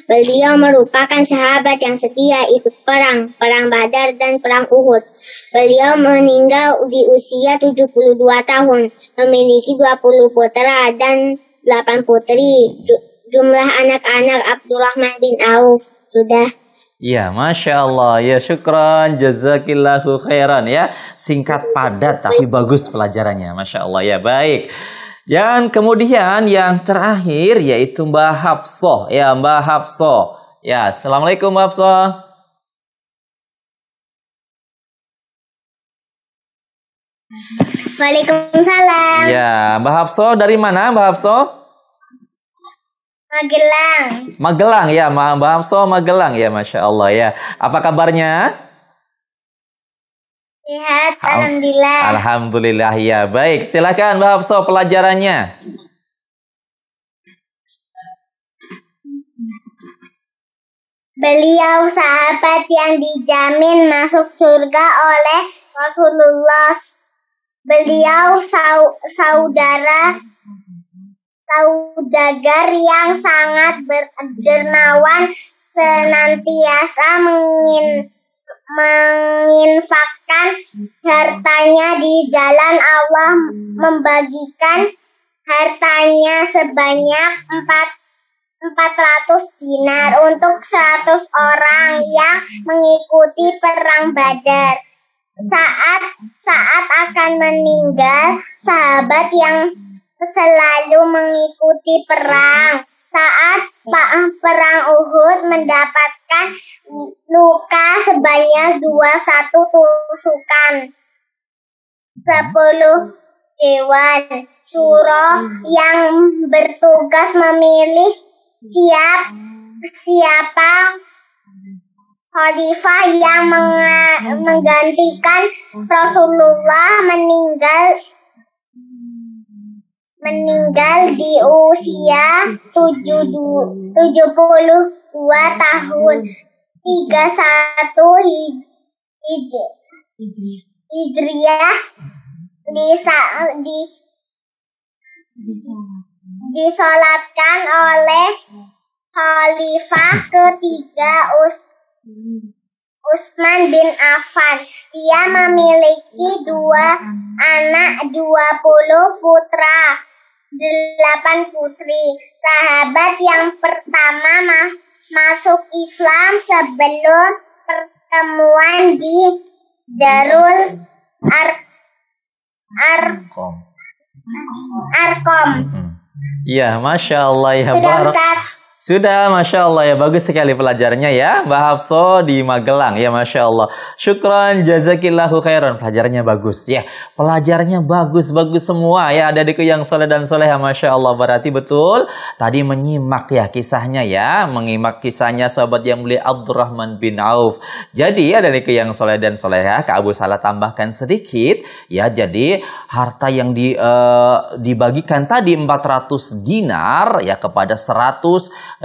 Speaker 3: Beliau merupakan sahabat yang setia ikut perang Badar dan perang Uhud. Beliau meninggal di usia 72 tahun, memiliki 20 putra dan 8 putri. Jumlah anak-anak Abdurrahman bin Auf sudah.
Speaker 2: Ya, Masya Allah. Ya, syukran, jazakillahu khairan. Ya, singkat padat tapi bagus pelajarannya. Masya Allah. Ya, baik. Dan kemudian yang terakhir yaitu Mbak Hafsah. Ya, Mbak Hafsah. Ya, Assalamualaikum Mbak Hafsah.
Speaker 3: Waalaikumsalam.
Speaker 2: Ya, Mbak Hafsah dari mana Mbak Hafsah?
Speaker 3: Magelang.
Speaker 2: Magelang ya, Mbak Hafsah Magelang ya, Masya Allah ya. Apa kabarnya?
Speaker 3: Sehat, alhamdulillah.
Speaker 2: Alhamdulillah ya. Baik, silakan Mbak Hafsah pelajarannya.
Speaker 3: Beliau sahabat yang dijamin masuk surga oleh Rasulullah. Beliau saudagar yang sangat dermawan, senantiasa menginfakkan hartanya di jalan Allah, membagikan hartanya sebanyak 400 dinar untuk 100 orang yang mengikuti perang Badar. Saat akan meninggal, sahabat yang selalu mengikuti perang. Saat perang Uhud mendapatkan luka sebanyak 21 tusukan. 10 dewan suro yang bertugas memilih siapa khalifah yang menggantikan Rasulullah meninggal di usia 72 tahun 31 Hijriah disolatkan oleh Khalifah ketiga Utsman bin Affan. Dia memiliki 2 anak, 20 putra, 8 putri. Sahabat yang pertama masuk Islam sebelum pertemuan di Darul Arkom.
Speaker 2: Ya, Masya Allah ya.
Speaker 3: Sudah,
Speaker 2: Masya Allah ya. Bagus sekali pelajarannya ya. Mbak Hafso di Magelang ya, Masya Allah. Syukran, jazakillahu khairan. Pelajarannya bagus ya. Pelajarannya bagus semua ya. Adik-adikku yang soleh dan soleha, Masya Allah. Berarti betul tadi menyimak ya kisahnya ya. Menyimak kisahnya sahabat yang mulia Abdurrahman bin Auf. Jadi adik-adikku yang soleh dan soleha, Kak Abu Salah tambahkan sedikit ya. Jadi harta yang dibagikan tadi 400 dinar ya kepada 100,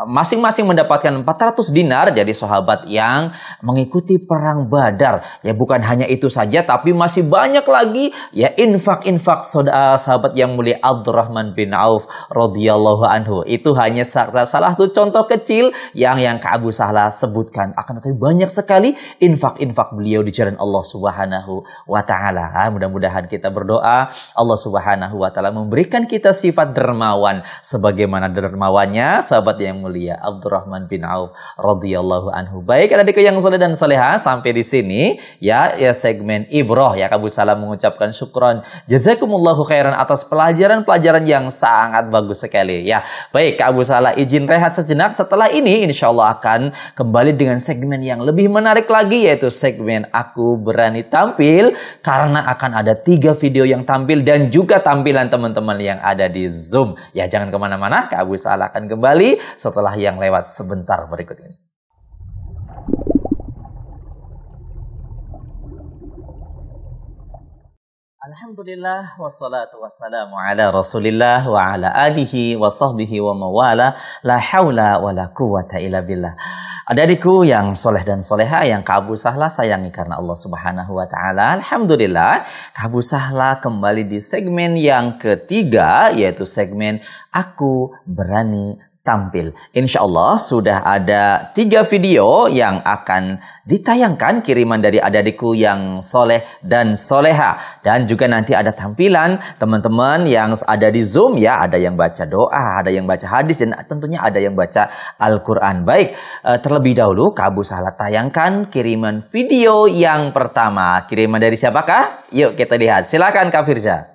Speaker 2: masing-masing mendapatkan 400 dinar. Jadi sahabat yang mengikuti perang Badar ya, bukan hanya itu saja tapi masih banyak lagi ya infak sahabat yang mulia Abdurrahman bin Auf radhiyallahu anhu. Itu hanya salah satu contoh kecil yang Kak Abu Salah sebutkan. Akan tetapi banyak sekali infak beliau di jalan Allah Subhanahu wa taala. Mudah-mudahan kita berdoa Allah Subhanahu wa taala memberikan kita sifat dermawan sebagaimana dermawannya sahabat yang mulia Abdurrahman bin Auf radhiyallahu anhu. Baik adik-adikku yang soleh dan soleha, sampai di sini ya segmen Ibroh ya. Kak Abu Salah mengucapkan syukron jazakumullahu khairan atas pelajaran-pelajaran yang sangat bagus sekali ya. Baik, Kak Abu Salah izin rehat sejenak. Setelah ini insya Allah akan kembali dengan segmen yang lebih menarik lagi, yaitu segmen Aku Berani Tampil, karena akan ada 3 video yang tampil dan juga tampilan teman-teman yang ada di Zoom ya. Jangan kemana-mana, Kak Abu Salah akan kembali setelah yang lewat sebentar berikut ini. Alhamdulillah wassalatu wassalamu ala Rasulillah wa ala alihi wa sahbihi wa mawala, la haula wa la quwata illa billah. Adik-adikku yang soleh dan soleha yang Kak Abu Salah sayangi karena Allah Subhanahu wa taala. Alhamdulillah, Kak Abu Salah kembali di segmen yang ketiga, yaitu segmen Aku Berani Tampil. Insya Allah sudah ada 3 video yang akan ditayangkan kiriman dari adik-adikku yang soleh dan soleha. Dan juga nanti ada tampilan teman-teman yang ada di Zoom ya. Ada yang baca doa, ada yang baca hadis, dan tentunya ada yang baca Al-Quran. Baik, terlebih dahulu Kak Abu Salah tayangkan kiriman video yang pertama. Kiriman dari siapakah? Yuk kita lihat. Silakan Kak Firza.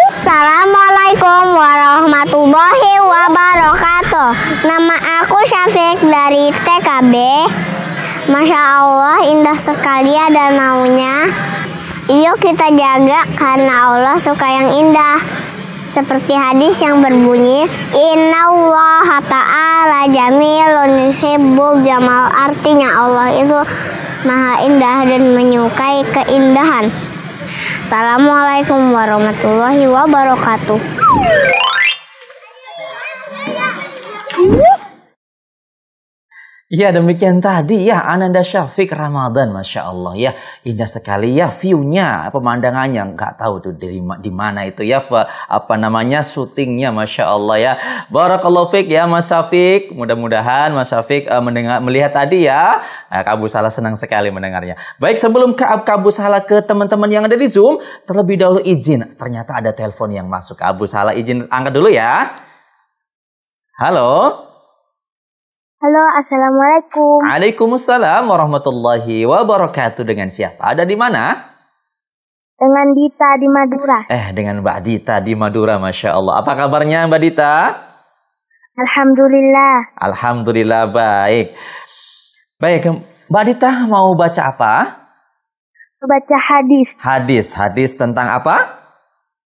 Speaker 3: Assalamualaikum warahmatullahi wabarakatuh. Nama aku Syafiq dari TKB. Masya Allah, indah sekali ya danaunya. Yuk kita jaga karena Allah suka yang indah. Seperti hadis yang berbunyi, Innallaha ta'ala jamilun yuhibbul jamal. Artinya Allah itu maha indah dan menyukai keindahan. Assalamualaikum warahmatullahi wabarakatuh.
Speaker 2: Ya, demikian tadi ya Ananda Syafiq Ramadan, Masya Allah ya, indah sekali ya view-nya, pemandangannya, nggak tahu tuh di mana itu ya, apa namanya syutingnya, Masya Allah ya. Barakallahu fiik ya Mas Syafiq, mudah-mudahan Mas Syafiq melihat tadi ya. Kak Abu Salah senang sekali mendengarnya. Baik, sebelum Kak Abu Salah ke teman-teman yang ada di Zoom, terlebih dahulu izin, ternyata ada telepon yang masuk. Kak Abu Salah izin angkat dulu ya. Halo.
Speaker 3: Halo, assalamualaikum.
Speaker 2: Waalaikumsalam warahmatullahi wabarakatuh. Dengan siapa? Ada di mana?
Speaker 3: Dengan Dita di Madura.
Speaker 2: Dengan Mbak Dita di Madura, Masya Allah. Apa kabarnya Mbak Dita?
Speaker 3: Alhamdulillah.
Speaker 2: Alhamdulillah baik. Baik, Mbak Dita mau baca apa?
Speaker 6: Baca hadis.
Speaker 2: Hadis tentang apa?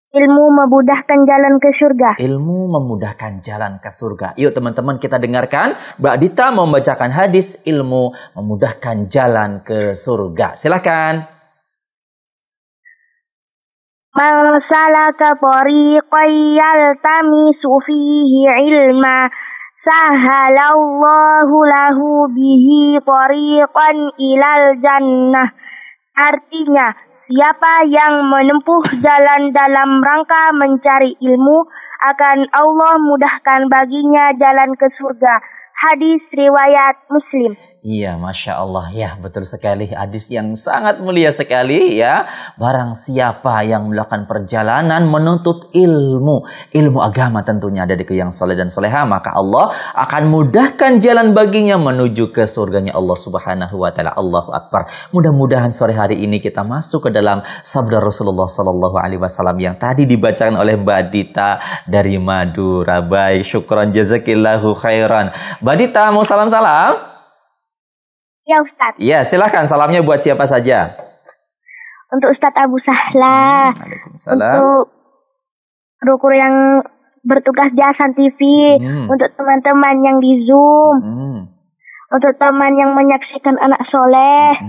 Speaker 6: Ilmu memudahkan jalan ke surga.
Speaker 2: Ilmu memudahkan jalan ke surga. Yuk teman-teman kita dengarkan. Mbak Dita mau membacakan hadis ilmu memudahkan jalan ke surga. Silakan.
Speaker 6: Man salaka tariqan yaltamisu fihi ilma sahalallahu lahu bihi tariqan ilal jannah. Artinya, siapa yang menempuh jalan dalam rangka mencari ilmu, akan Allah mudahkan baginya jalan ke surga. Hadis riwayat Muslim.
Speaker 2: Iya, Masya Allah. Ya, betul sekali. Hadis yang sangat mulia sekali ya. Barang siapa yang melakukan perjalanan menuntut ilmu. Ilmu agama tentunya dari yang soleh dan soleha. Maka Allah akan mudahkan jalan baginya menuju ke surganya Allah subhanahu wa ta'ala. Allahu Akbar. Mudah-mudahan sore hari ini kita masuk ke dalam sabda Rasulullah sallallahu alaihi wasallam yang tadi dibacakan oleh Mbak Dita dari Madura. Baik, syukran jazakillahu khairan. Mbak Dita mau salam-salam?
Speaker 6: Ya Ustadz.
Speaker 2: Ya, silakan. Salamnya buat siapa saja?
Speaker 6: Untuk Ustadz Abu Sahla.
Speaker 2: Waalaikumsalam.
Speaker 6: Untuk kru-kru yang bertugas di Hasan TV. Untuk teman-teman yang di Zoom. Untuk teman yang menyaksikan anak soleh.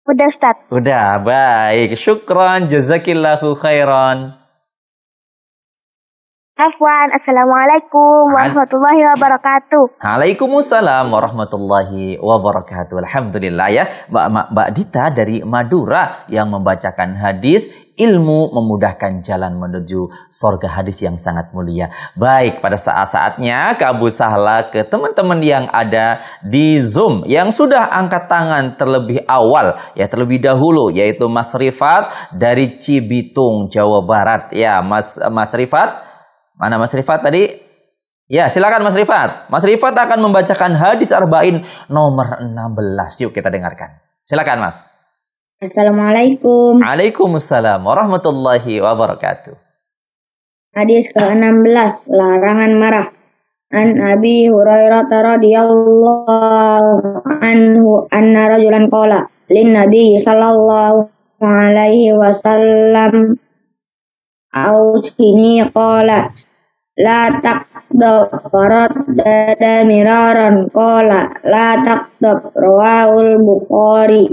Speaker 6: Udah Ustadz.
Speaker 2: Udah, baik. Syukran, jazakillahu khairan.
Speaker 6: Afwan, Assalamualaikum warahmatullahi wabarakatuh.
Speaker 2: Waalaikumsalam warahmatullahi wabarakatuh. Alhamdulillah ya, Mbak Dita dari Madura yang membacakan hadis ilmu memudahkan jalan menuju surga, hadis yang sangat mulia. Baik, pada saat-saatnya Kak Abu Sahla ke teman-teman yang ada di Zoom yang sudah angkat tangan terlebih awal ya, terlebih dahulu, yaitu Mas Rifat dari Cibitung, Jawa Barat. Ya, Mas Rifat. Mana Mas Rifat tadi? Ya, silakan Mas Rifat. Mas Rifat akan membacakan hadis arba'in nomor 16. Yuk kita dengarkan. Silakan Mas.
Speaker 5: Assalamualaikum.
Speaker 2: Waalaikumsalam warahmatullahi wabarakatuh.
Speaker 5: Hadis ke-16, larangan marah. An Abi Hurairah radhiyallahu anhu anna rajulan qala lin Nabi sallallahu alaihi wasallam ausini qala la taqdab faradda miraran qala la taqdab rawahul Bukhari.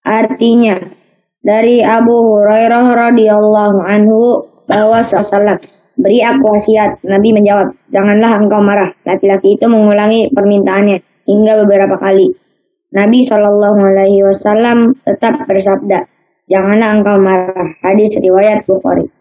Speaker 5: Artinya, dari Abu Hurairah radhiyallahu anhu bahwa Rasulullah beri aku wasiat. Nabi menjawab, janganlah engkau marah. Laki-laki itu mengulangi permintaannya hingga beberapa kali. Nabi SAW tetap bersabda, janganlah engkau marah. Hadis riwayat Bukhari.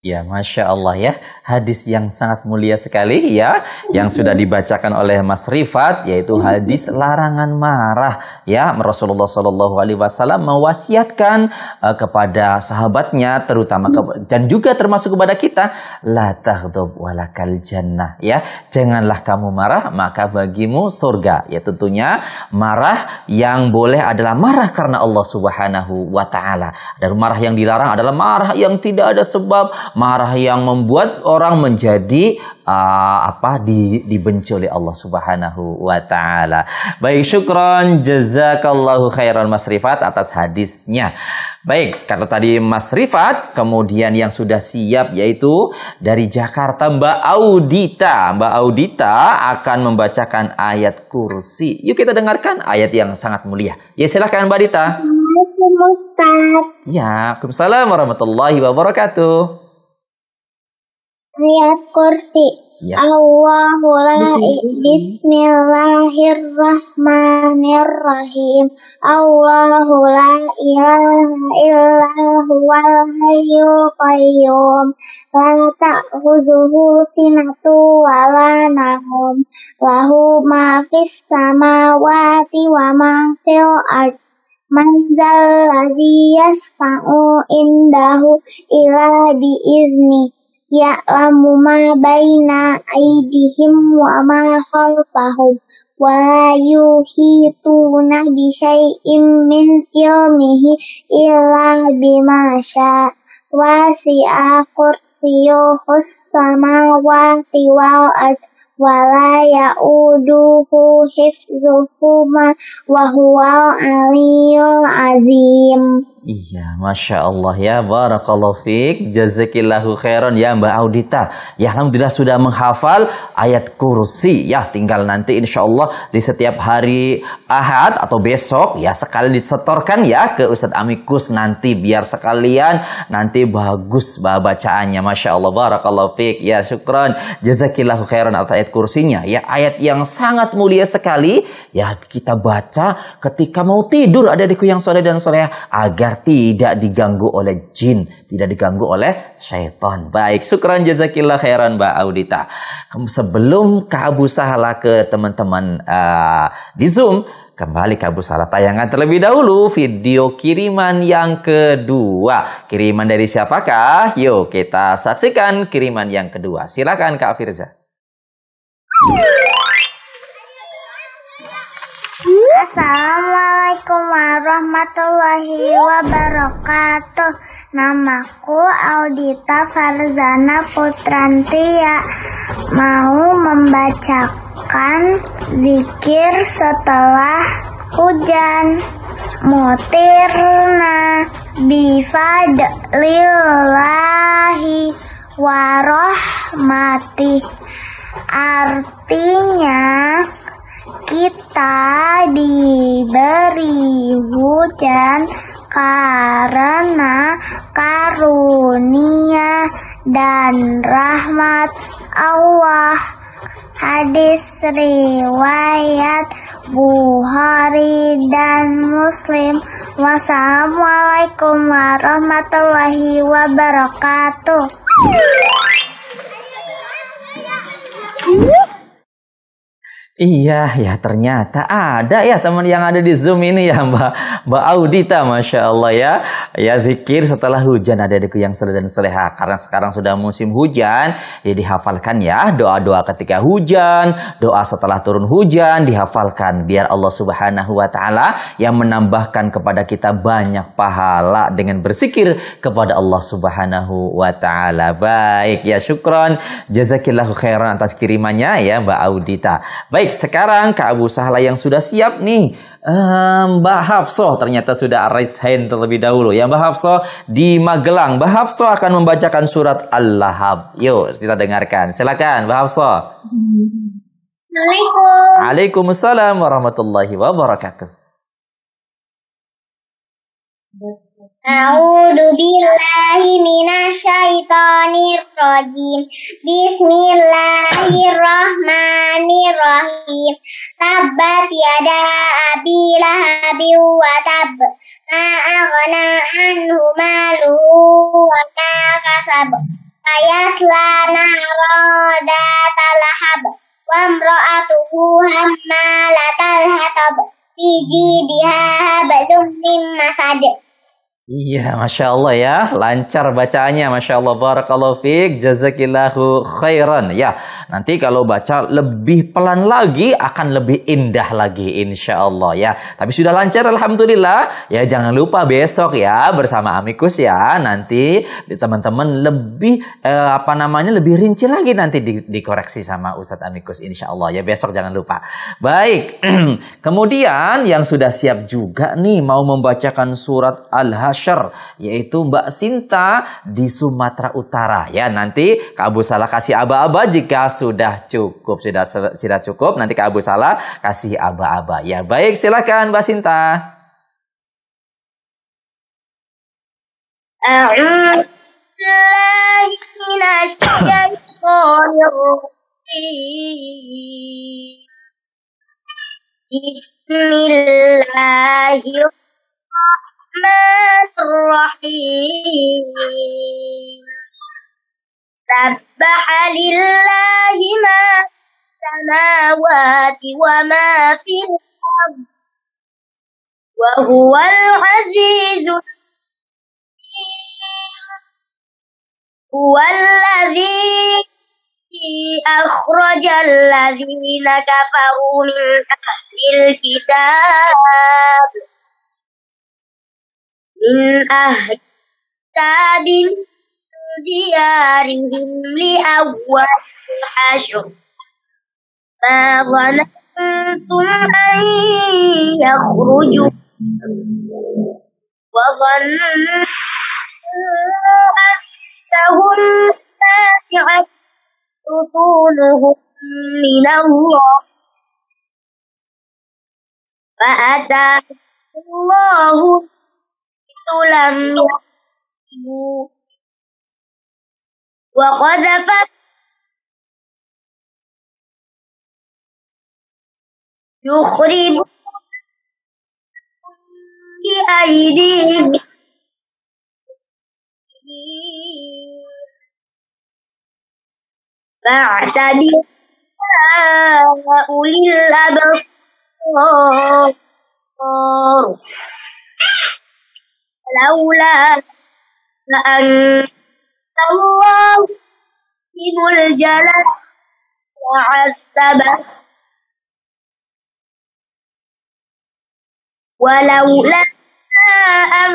Speaker 2: Ya, Masya Allah ya, hadis yang sangat mulia sekali ya, yang sudah dibacakan oleh Mas Rifat, yaitu hadis larangan marah ya. Rasulullah SAW mewasiatkan kepada sahabatnya, terutama dan juga termasuk kepada kita, la taghdab walakal jannah ya, janganlah kamu marah maka bagimu surga. Ya, tentunya marah yang boleh adalah marah karena Allah Subhanahu wa Ta'ala, dan marah yang dilarang adalah marah yang tidak ada sebab, marah yang membuat orang menjadi dibenci oleh Allah Subhanahu wa Ta'ala. Baik, syukron jazakallahu khairan Mas Rifat atas hadisnya. Baik, kata tadi Mas Rifat, kemudian yang sudah siap yaitu dari Jakarta Mbak Audita. Mbak Audita akan membacakan ayat kursi. Yuk kita dengarkan ayat yang sangat mulia. Ya, silakan Mbak Dita.
Speaker 3: Assalamualaikum Ustaz.
Speaker 2: Ya, Waalaikumsalam warahmatullahi wabarakatuh.
Speaker 3: Ayat kursi.
Speaker 2: Ya.
Speaker 3: Allahu la Bismillahirrahmanirrahim. Allahu la ilaha illa huwal hayyul qayyum. La ta'khudhuhu sinatu wa la nawm. Lahu ma fis samawati wa ma fil ardh. Man dzal ladzi yasfa'u indahu illa bi'izni. Ya'lamu ma baina aydihim wa ma khalfahum wa la yuhituna bi syai'in min ilmihi illa bima syaa. Wasi'a kursiyyuhus samawati wal ardh ولا يؤوده حفظهما وهو العلي العظيم.
Speaker 2: Iya, Masya Allah ya, Barakallahu fiik, Jazakillahu khairan ya Mbak Audita. Ya Alhamdulillah sudah menghafal ayat kursi ya, tinggal nanti insya Allah di setiap hari Ahad atau besok ya sekali disetorkan ya ke Ustadz Amikus nanti biar sekalian nanti bagus bacaannya. Masya Allah, Barakallahu fiik ya, syukran, Jazakillahu khairan atas ayat kursinya ya, ayat yang sangat mulia sekali ya, kita baca ketika mau tidur adikku yang soleh dan soleh agar tidak diganggu oleh jin, tidak diganggu oleh syaitan. Baik, syukran jazakillah khairan Mbak Audita. Sebelum Kak Abu Sahla ke teman-teman di Zoom, kembali Kak Abu Sahla tayangan terlebih dahulu video kiriman yang kedua. Kiriman dari siapakah? Yuk kita saksikan kiriman yang kedua. Silakan Kak Firza.
Speaker 3: Assalamualaikum warahmatullahi wabarakatuh. Namaku Audita Farzana Putrantia. Mau membacakan zikir setelah hujan. Mutirna bifadlillahi warahmatih. Artinya kita diberi hujan karena karunia dan rahmat Allah. Hadis riwayat Bukhari dan Muslim. Wassalamualaikum warahmatullahi wabarakatuh.
Speaker 2: Iya, ya ternyata ada ya teman yang ada di Zoom ini ya Mbak Audita, Masya Allah ya. Ya zikir setelah hujan adikku yang soleh dan soleha. Karena sekarang sudah musim hujan, ya dihafalkan ya doa-doa ketika hujan, doa setelah turun hujan dihafalkan. Biar Allah Subhanahu Wa Taala yang menambahkan kepada kita banyak pahala dengan berzikir kepada Allah Subhanahu Wa Taala. Baik ya, syukron, jazakillahu khairan atas kirimannya ya Mbak Audita. Baik. Sekarang Kak Abu Sahla yang sudah siap nih, Mbak Hafsoh ternyata sudah raise hand terlebih dahulu ya Mbak Hafsoh di Magelang. Mbak Hafsoh akan membacakan surat Al-Lahab. Yuk kita dengarkan, silakan Mbak Hafsoh.
Speaker 3: Assalamualaikum.
Speaker 2: Waalaikumsalam warahmatullahi wabarakatuh.
Speaker 3: A'udzu billahi minasyaitonir rajim. Bismillahirrahmanirrahim. Tabbat yada abi lahabin wa tab. Ma aghna anhu maluhu wa ma kasab. Sayasla naran dzata lahab. Wa imra'atuhu hammalatal hatab. Fi jidha hablum min masad.
Speaker 2: Iya, Masya Allah ya, lancar bacaannya, Masya Allah, Barakallahu fiik, jazakillahu khairan. Ya, nanti kalau baca lebih pelan lagi akan lebih indah lagi, insya Allah ya. Tapi sudah lancar, Alhamdulillah. Ya, jangan lupa besok ya bersama Amikus ya. Nanti teman-teman lebih lebih rinci lagi nanti dikoreksi sama Ustadz Amikus, insya Allah ya. Besok jangan lupa. Baik, kemudian yang sudah siap juga nih mau membacakan surat Al-Hasyr, yaitu Mbak Sinta di Sumatera Utara ya. Nanti Kak Abu Sahla kasih aba-aba jika sudah cukup, sudah cukup nanti Kak Abu Sahla kasih aba-aba ya. Baik, silakan Mbak Sinta.
Speaker 6: Bismillahirrahmanirrahim. Sabbaha lillahi ma samawati wa ma fil ard wa huwal azizul huwallazi akhrajal ladzina kafaru min ahlil kitab min ahli kitabin diyarihim li awwal hasyr
Speaker 3: ما ظننتم أن يخرجوا وظنوا أنهم مانعتهم حصونهم من الله فأتاهم الله لم يحسنوا وقذف يخرب بأيديهم فاعتبروا أولي الأبصار لولا أن الله ذو الجلال وعذبه ولولا أن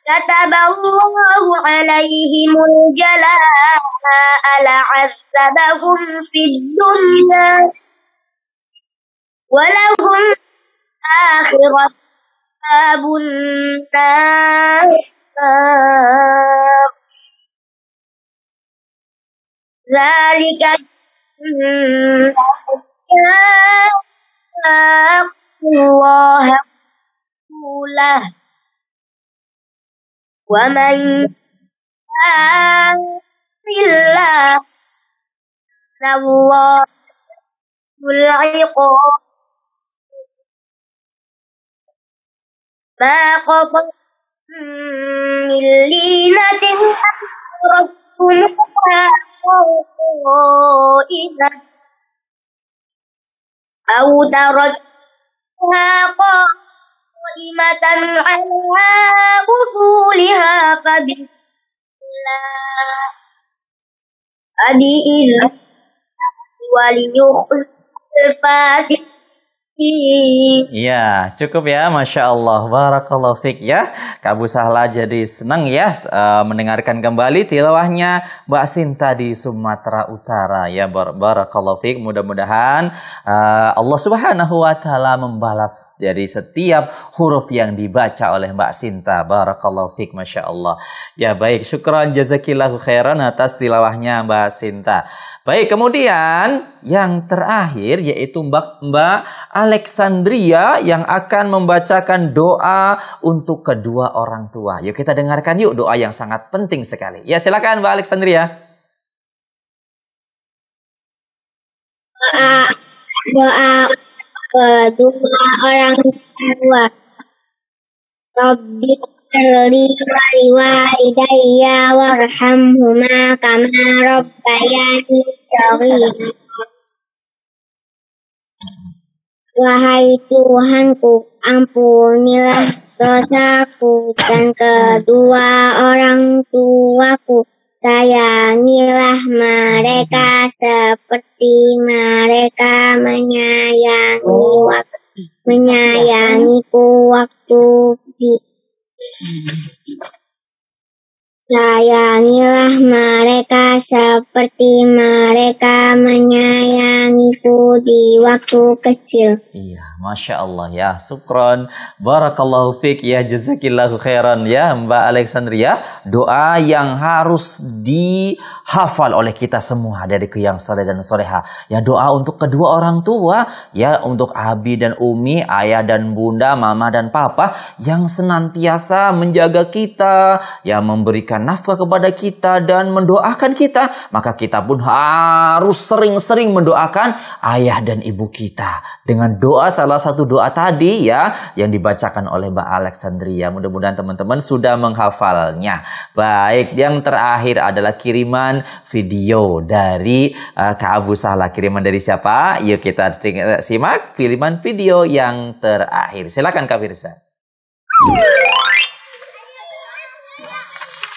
Speaker 3: كتب الله عليهم الجلاء لعذبهم في الدنيا ولهم آخرة عذاب النار ذلك الله ورسوله ومن يعص الله فالله ذو العقاب ما قطع من لينة أدركتموها قائمة أو تركتها قائمة على أصولها فبإذن وليخزي الفاسقين.
Speaker 2: Ya, cukup ya, Masya Allah, barakallahu fiq ya. Kak Abu Sahla jadi senang ya mendengarkan kembali tilawahnya Mbak Sinta di Sumatera Utara ya. Barakallahu fiq. Mudah-mudahan Allah Subhanahu wa taala membalas dari setiap huruf yang dibaca oleh Mbak Sinta. Barakallahu fiq, Masya Allah. Ya baik, syukran jazakillahu khairan atas tilawahnya Mbak Sinta. Baik, kemudian yang terakhir yaitu Mbak Alexandria yang akan membacakan doa untuk kedua orang tua. Yuk kita dengarkan yuk doa yang sangat penting sekali. Ya silakan Mbak Alexandria.
Speaker 3: Doa kedua orang tua. Rabbi firli waliwalidayya warhamhuma kama rabbayani shaghira. Wahai Tuhanku, ampunilah dosaku dan kedua orang tuaku. Sayangilah mereka seperti mereka menyayangiku waktu Sayangilah mereka seperti mereka menyayangiku di waktu kecil.
Speaker 2: Iya, Masya Allah ya, syukron, barakallahu fiq ya, jazakillahu khairan ya Mbak Alexandria. Doa yang harus dihafal oleh kita semua dari yang soleh dan soleha. Ya doa untuk kedua orang tua, ya untuk Abi dan Umi, ayah dan bunda, mama dan papa yang senantiasa menjaga kita, yang memberikan nafkah kepada kita dan mendoakan kita. Maka kita pun harus sering-sering mendoakan ayah dan ibu kita dengan doa, salah satu doa tadi ya yang dibacakan oleh Mbak Alexandria. Mudah-mudahan teman-teman sudah menghafalnya. Baik, yang terakhir adalah kiriman video dari Kak Abu Sahla. Kiriman dari siapa? Yuk kita simak kiriman video yang terakhir. Silakan Kak Firsa.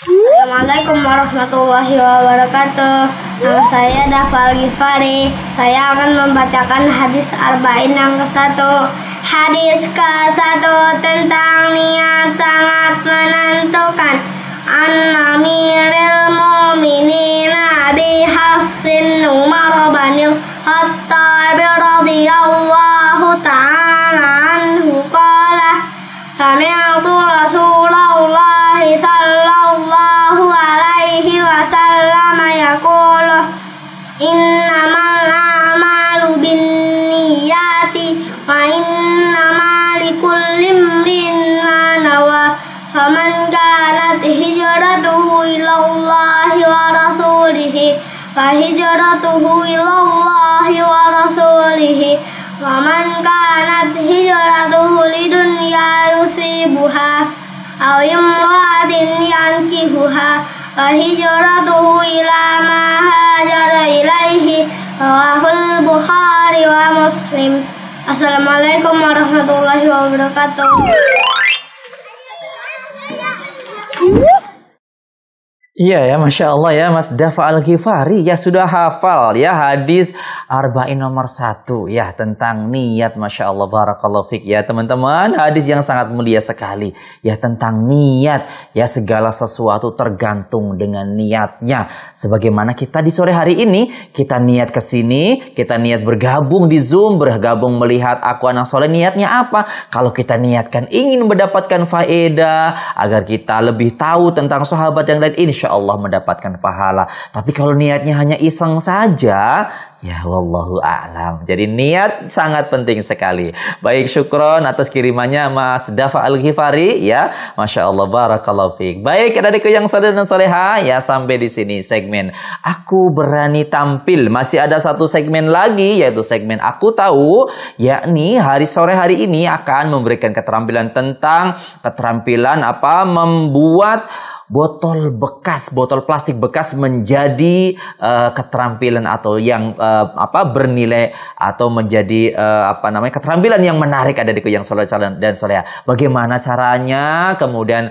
Speaker 3: Assalamualaikum warahmatullahi wabarakatuh. Nama saya Dafal Gifari. Saya akan membacakan hadis arba'in yang ke-1. Hadis ke-1 tentang niat sangat menentukan. An Amiril Mu'minin Abi Hafsin Umar bin Khattab ومن كانت هجرته إلى الله ورسوله فهجرته إلى الله ورسوله ومن كانت هجرته لدنيا يصيبها أو امرأة ينكحها فهجرته إلى ما هاجر إليه رواه البخاري ومسلم. Assalamualaikum warahmatullahi wabarakatuh.
Speaker 2: Iya ya, Masya Allah ya, Mas Dafa Al-Ghifari ya sudah hafal ya hadis Arba'in nomor 1 ya tentang niat. Masya Allah, barakallahu fik ya teman-teman. Hadis yang sangat mulia sekali ya tentang niat ya, segala sesuatu tergantung dengan niatnya. Sebagaimana kita di sore hari ini, kita niat ke sini, kita niat bergabung di Zoom, bergabung melihat Aku Anak Soleh, niatnya apa? Kalau kita niatkan ingin mendapatkan faedah agar kita lebih tahu tentang sahabat yang lain, insya Allah mendapatkan pahala. Tapi kalau niatnya hanya iseng saja, ya wallahu a'lam. Jadi niat sangat penting sekali. Baik, syukron atas kirimannya Mas Dafa Al-Ghifari ya. Masya Allah, barakallahu fiik. Baik, adikku yang saleh dan soleha ya, sampai di sini segmen Aku Berani Tampil. Masih ada satu segmen lagi, yaitu segmen Aku Tahu, yakni sore hari ini akan memberikan keterampilan tentang membuat botol plastik bekas menjadi keterampilan atau yang bernilai atau menjadi keterampilan yang menarik. Adikku yang soleh dan soleha, bagaimana caranya, kemudian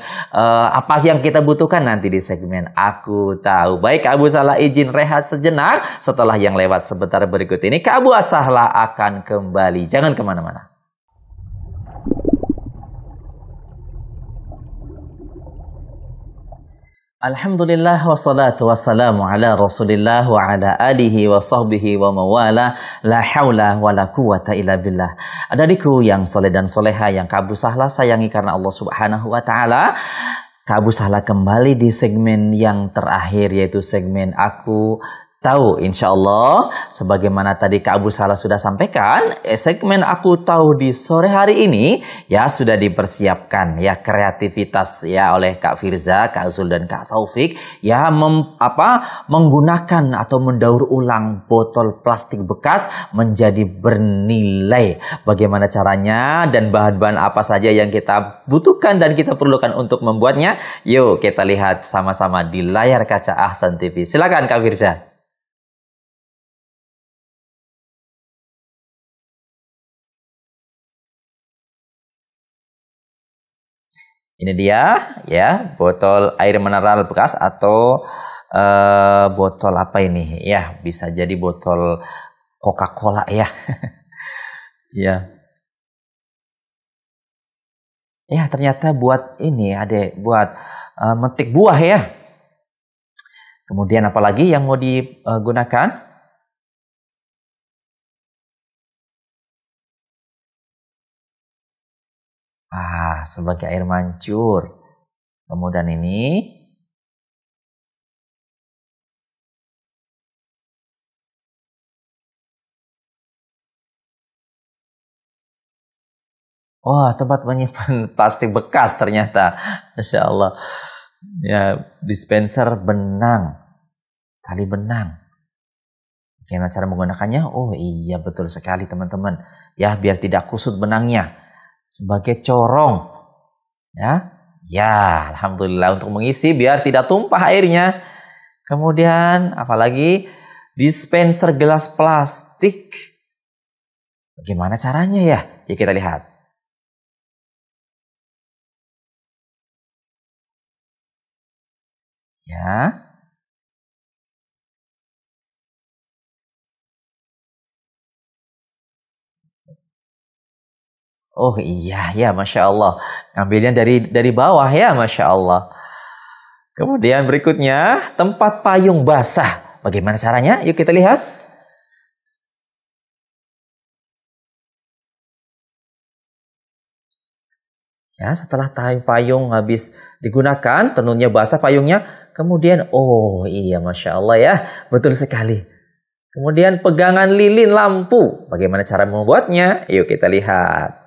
Speaker 2: apa yang kita butuhkan nanti di segmen Aku Tahu. Baik, Abu Sahla izin rehat sejenak. Setelah yang lewat sebentar berikut ini, Kak Abu Sahla akan kembali. Jangan kemana-mana. Alhamdulillah wassalatu wassalamu ala Rasulillah wa ala alihi wa sahbihi wa mawala, la haula wa la quwata illa billah. Adikku yang soleh dan soleha yang Kak Abu Sahla sayangi karena Allah Subhanahu wa taala, Kak Abu Sahla kembali di segmen yang terakhir, yaitu segmen Aku Tahu. Insya Allah sebagaimana tadi Kak Abu Sahla sudah sampaikan, segmen Aku Tahu di sore hari ini ya sudah dipersiapkan ya, kreativitas ya oleh Kak Firza, Kak Zul dan Kak Taufik ya, menggunakan atau mendaur ulang botol plastik bekas menjadi bernilai. Bagaimana caranya dan bahan-bahan apa saja yang kita butuhkan dan kita perlukan untuk membuatnya? Yuk kita lihat sama-sama di layar kaca Ahsan TV. Silakan Kak Firza. Ini dia ya, botol air mineral bekas atau botol apa ini ya, bisa jadi botol Coca-Cola ya. Ya. Ya, ternyata buat ini ada buat metik buah ya. Kemudian apalagi yang mau digunakan? Sebagai air mancur. Kemudian ini tempat menyimpan plastik bekas ternyata. Masya Allah. Ya, dispenser benang. Tali benang. Bagaimana cara menggunakannya? Oh iya, betul sekali teman-teman. Ya, biar tidak kusut benangnya. Sebagai corong ya, alhamdulillah, untuk mengisi biar tidak tumpah airnya. Kemudian apalagi dispenser gelas plastik. Bagaimana caranya ya? Ya kita lihat. Ya. Oh iya ya, Masya Allah. Ngambilnya dari bawah ya, Masya Allah. Kemudian berikutnya tempat payung basah. Bagaimana caranya? Yuk kita lihat. Ya, setelah payung habis digunakan, tenunnya basah payungnya. Kemudian, oh iya, Masya Allah ya, betul sekali. Kemudian pegangan lilin lampu. Bagaimana cara membuatnya? Yuk kita lihat.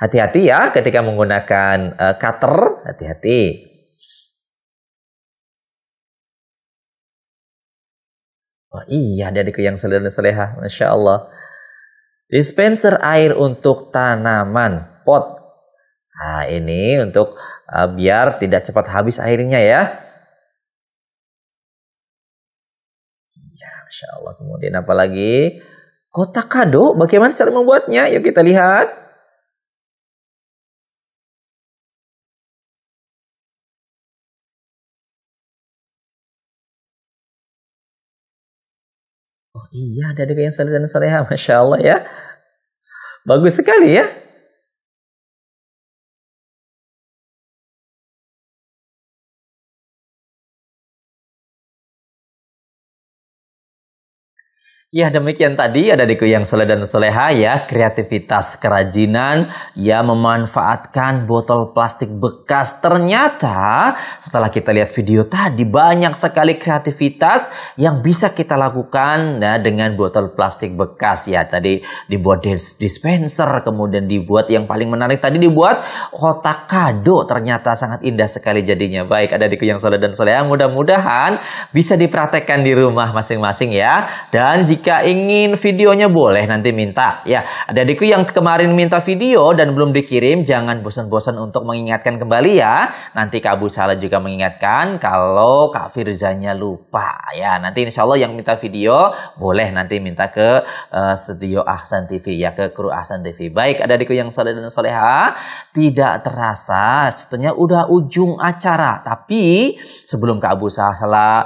Speaker 2: Hati-hati ya ketika menggunakan cutter, hati-hati. Oh iya, adikku yang soleh dan solehah, Masya Allah. Dispenser air untuk tanaman, pot. Nah, ini untuk biar tidak cepat habis airnya ya. Iya, Masya Allah. Kemudian apa lagi? Kotak kado, bagaimana cara membuatnya? Yuk kita lihat. Oh iya, ada yang soleh dan solehah, Masya Allah ya. Bagus sekali ya. Ya, demikian tadi adikku yang soleh dan soleha ya, kreativitas kerajinan ya, memanfaatkan botol plastik bekas. Ternyata setelah kita lihat video tadi banyak sekali kreativitas yang bisa kita lakukan ya, dengan botol plastik bekas ya. Tadi dibuat dispenser, kemudian dibuat yang paling menarik tadi dibuat kotak kado. Ternyata sangat indah sekali jadinya. Baik adikku yang soleh dan soleha, mudah-mudahan bisa dipraktekkan di rumah masing-masing ya. Dan jika ingin videonya boleh nanti minta ya. Adik-adikku yang kemarin minta video dan belum dikirim, jangan bosan-bosan untuk mengingatkan kembali ya. Nanti Kak Abu Salah juga mengingatkan kalau Kak Firzanya lupa ya. Nanti insya Allah yang minta video boleh nanti minta ke studio Ahsan TV ya, ke kru Ahsan TV. Baik adik-adikku yang soleh dan soleha, tidak terasa sebetulnya udah ujung acara. Tapi sebelum Kak Abu Salah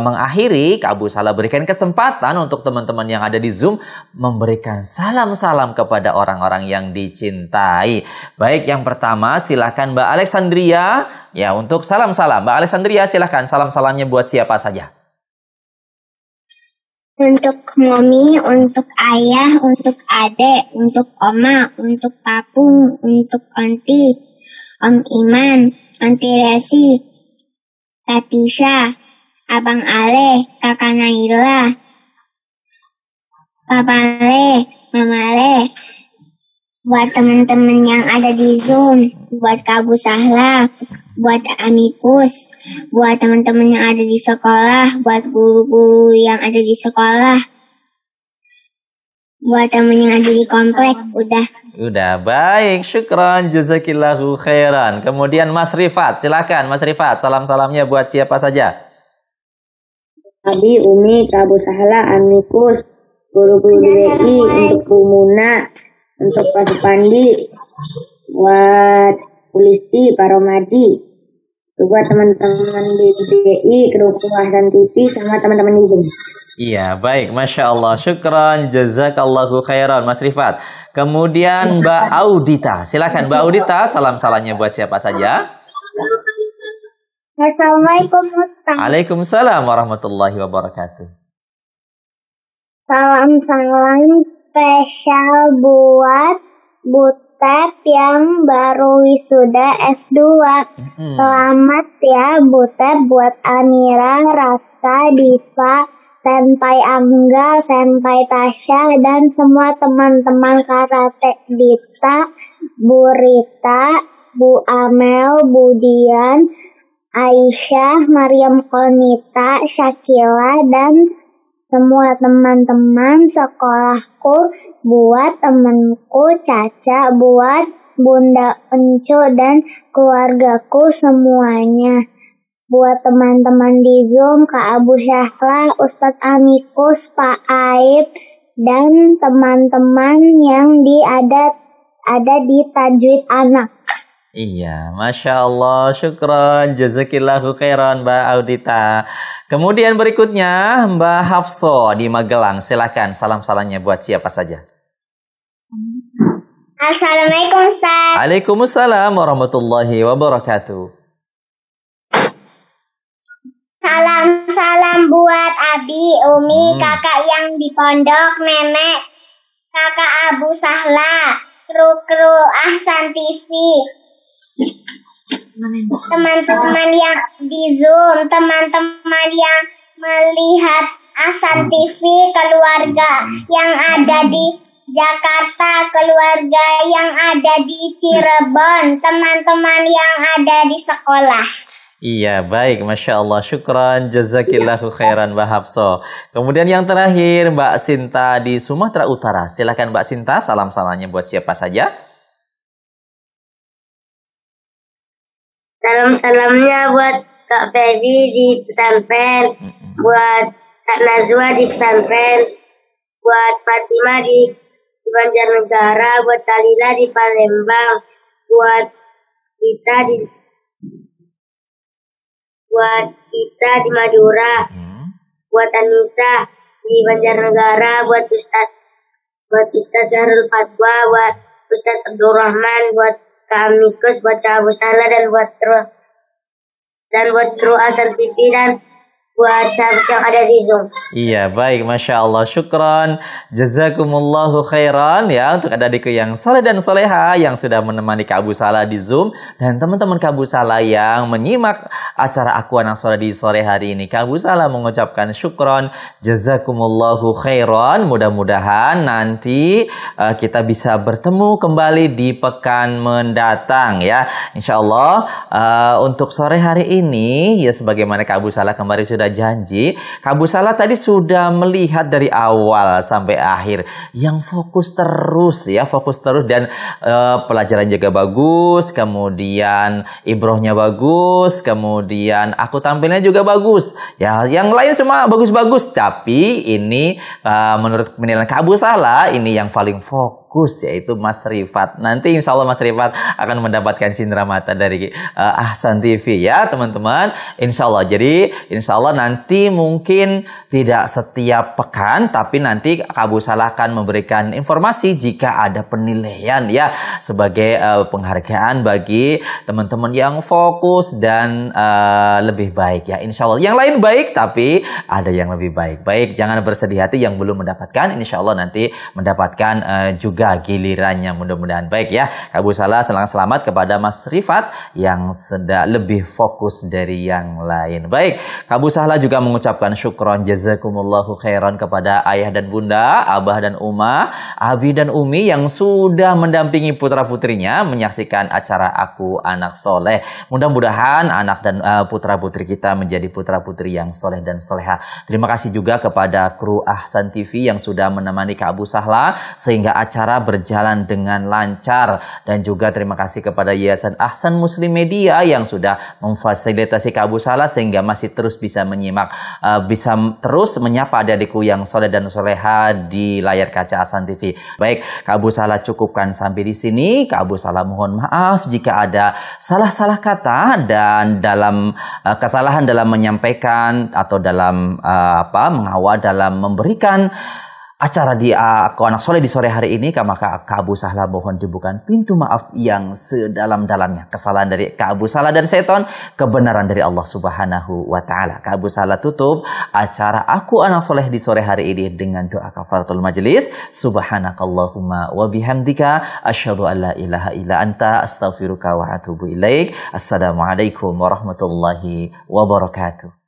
Speaker 2: mengakhiri, Kak Abu Salah berikan kesempatan untuk teman-teman yang ada di Zoom memberikan salam-salam kepada orang-orang yang dicintai. Baik, yang pertama silakan Mbak Alexandria ya untuk salam-salam. Mbak Alexandria silakan salam-salamnya buat siapa saja.
Speaker 3: Untuk Mami, untuk Ayah, untuk Adek, untuk Oma, untuk Papung, untuk Onti, Om Iman, Onti Resi, Katisha, Abang Ale, Kakak Naila, Papa Le, Mama Le, buat teman-teman yang ada di Zoom, buat Kak Abu Sahla, buat Amikus, buat teman-teman yang ada di sekolah, buat guru-guru yang ada di sekolah, buat teman yang ada di komplek. Udah
Speaker 2: baik, syukran, jazakillahu khairan. Kemudian Mas Rifat, silakan Mas Rifat, salam-salamnya buat siapa saja?
Speaker 5: Abi, Umi, Kak Abu Sahla, Amikus, guru-guru DWI, untuk Bu Muna, untuk Pak Supandi, buat Pulisti, Pak Romadi, buat teman-teman di DWI, kru Ahsan TV, sama teman-teman di Zoom.
Speaker 2: Iya, baik, Masya Allah, syukran, jazakallahu khairan, Mas Rifat. Kemudian Mbak Audita, silakan Mbak Audita, salam-salamnya buat siapa saja?
Speaker 3: Assalamualaikum Ustaz.
Speaker 2: Waalaikumsalam warahmatullahi wabarakatuh.
Speaker 3: Salam-salam spesial buat Butet yang baru wisuda S2. Selamat ya Butet, buat Amira, Rasa, Diva, Senpai Angga, Senpai Tasya, dan semua teman-teman karate Dita, Bu Rita, Bu Amel, Bu Dian, Aisyah, Mariam Konita, Syakila, dan semua teman-teman sekolahku, buat temanku Caca, buat Bunda Encu dan keluargaku semuanya. Buat teman-teman di Zoom, Kak Abu Syahla, Ustadz Amikus, Pak Aib, dan teman-teman yang ada di Tajwid Anak.
Speaker 2: Iya, Masya Allah, syukran, jazakillahu khairan Mbak Audita. Kemudian berikutnya Mbak Hafso di Magelang, silakan salam-salamnya buat siapa saja.
Speaker 3: Assalamualaikum Ustaz.
Speaker 2: Waalaikumsalam warahmatullahi wabarakatuh.
Speaker 3: Salam-salam buat Abi, Umi, kakak yang di pondok, nenek, kakak Abu Sahla, kru Ahsan TV. Teman-teman yang di Zoom, teman-teman yang melihat Ahsan TV, keluarga yang ada di Jakarta, keluarga yang ada di Cirebon, teman-teman yang ada di sekolah.
Speaker 2: Iya, baik. Masya Allah. Syukran. Jazakillahu khairan, Mbak Hafso. Kemudian yang terakhir, Mbak Sinta di Sumatera Utara. Silakan Mbak Sinta, salam-salamnya buat siapa saja?
Speaker 5: Salam-salamnya buat Kak Febi di pesantren, buat Kak Nazwa di pesantren, buat Fatima di Banjarnegara, buat Talila di Palembang, buat kita di Madura, buat Anissa di Banjarnegara, buat Ustaz Syahrul Fatwa, buat Ustaz Abdul Rahman, buat Kak Amikus, buat Kak Abu Salah, dan buat kru Asal TV, dan buat sahabat yang ada di Zoom.
Speaker 2: Iya, baik. Masya Allah. Syukran. Jazakumullahu khairan ya untuk adik-adikku yang soleh dan soleha yang sudah menemani Kak Abu Salah di Zoom. Dan teman-teman Kak Abu Salah yang menyimak acara Aku Anak Soleh di sore hari ini. Kak Abu Salah mengucapkan syukron. Jazakumullahu khairan. Mudah-mudahan nanti kita bisa bertemu kembali di pekan mendatang ya. Insya Allah untuk sore hari ini ya sebagaimana Kak Abu Salah kemarin sudah janji, Kak Abu Salah tadi sudah melihat dari awal sampai akhir yang fokus terus ya, fokus terus dan pelajaran juga bagus, kemudian ibrohnya bagus, kemudian aku tampilnya juga bagus ya, yang lain semua bagus-bagus, tapi ini menurut penilaian Kak Abu Salah ini yang paling fokus yaitu Mas Rifat. Nanti insya Allah Mas Rifat akan mendapatkan cindera mata dari Ahsan TV ya teman-teman, insya Allah. Jadi insya Allah nanti mungkin tidak setiap pekan, tapi nanti Kak Abu Salah akan memberikan informasi jika ada penilaian ya sebagai penghargaan bagi teman-teman yang fokus dan lebih baik ya insya Allah. Yang lain baik tapi ada yang lebih baik. Baik, jangan bersedih hati yang belum mendapatkan, insya Allah nanti mendapatkan juga gilirannya, mudah-mudahan baik ya. Kak Abu Salah selamat kepada Mas Rifat yang sedang lebih fokus dari yang lain. Baik, Kak Abu Salah juga mengucapkan syukron jazakumullahu khairan kepada ayah dan bunda, abah dan umah, abi dan umi yang sudah mendampingi putra-putrinya menyaksikan acara Aku Anak Soleh. Mudah-mudahan anak dan putra-putri kita menjadi putra-putri yang soleh dan soleha. Terima kasih juga kepada kru Ahsan TV yang sudah menemani Kak Abu Salah sehingga acara berjalan dengan lancar, dan juga terima kasih kepada Yayasan Ahsan Muslim Media yang sudah memfasilitasi Kak Abu Salah sehingga masih terus bisa menyimak, bisa terus menyapa adik-adikku yang soleh dan soleha di layar kaca Ahsan TV. Baik, Kak Abu Salah cukupkan sampai di sini. Kak Abu Salah mohon maaf jika ada salah-salah kata dan dalam kesalahan dalam menyampaikan atau dalam mengawal dalam memberikan acara di Aku Anak Soleh di sore hari ini, maka Kak Abu Salah mohon dibukakan pintu maaf yang sedalam-dalamnya. Kesalahan dari Kak Abu Salah dan seton, kebenaran dari Allah Subhanahu wa Ta'ala. Kak Abu Salah tutup acara Aku Anak Soleh di sore hari ini dengan doa kafaratul majelis. Subhanakallahumma wa bihamdika asyhadu an la ilaha illa anta astaghfiruka wa atubu ilaik. Assalamualaikum warahmatullahi wabarakatuh.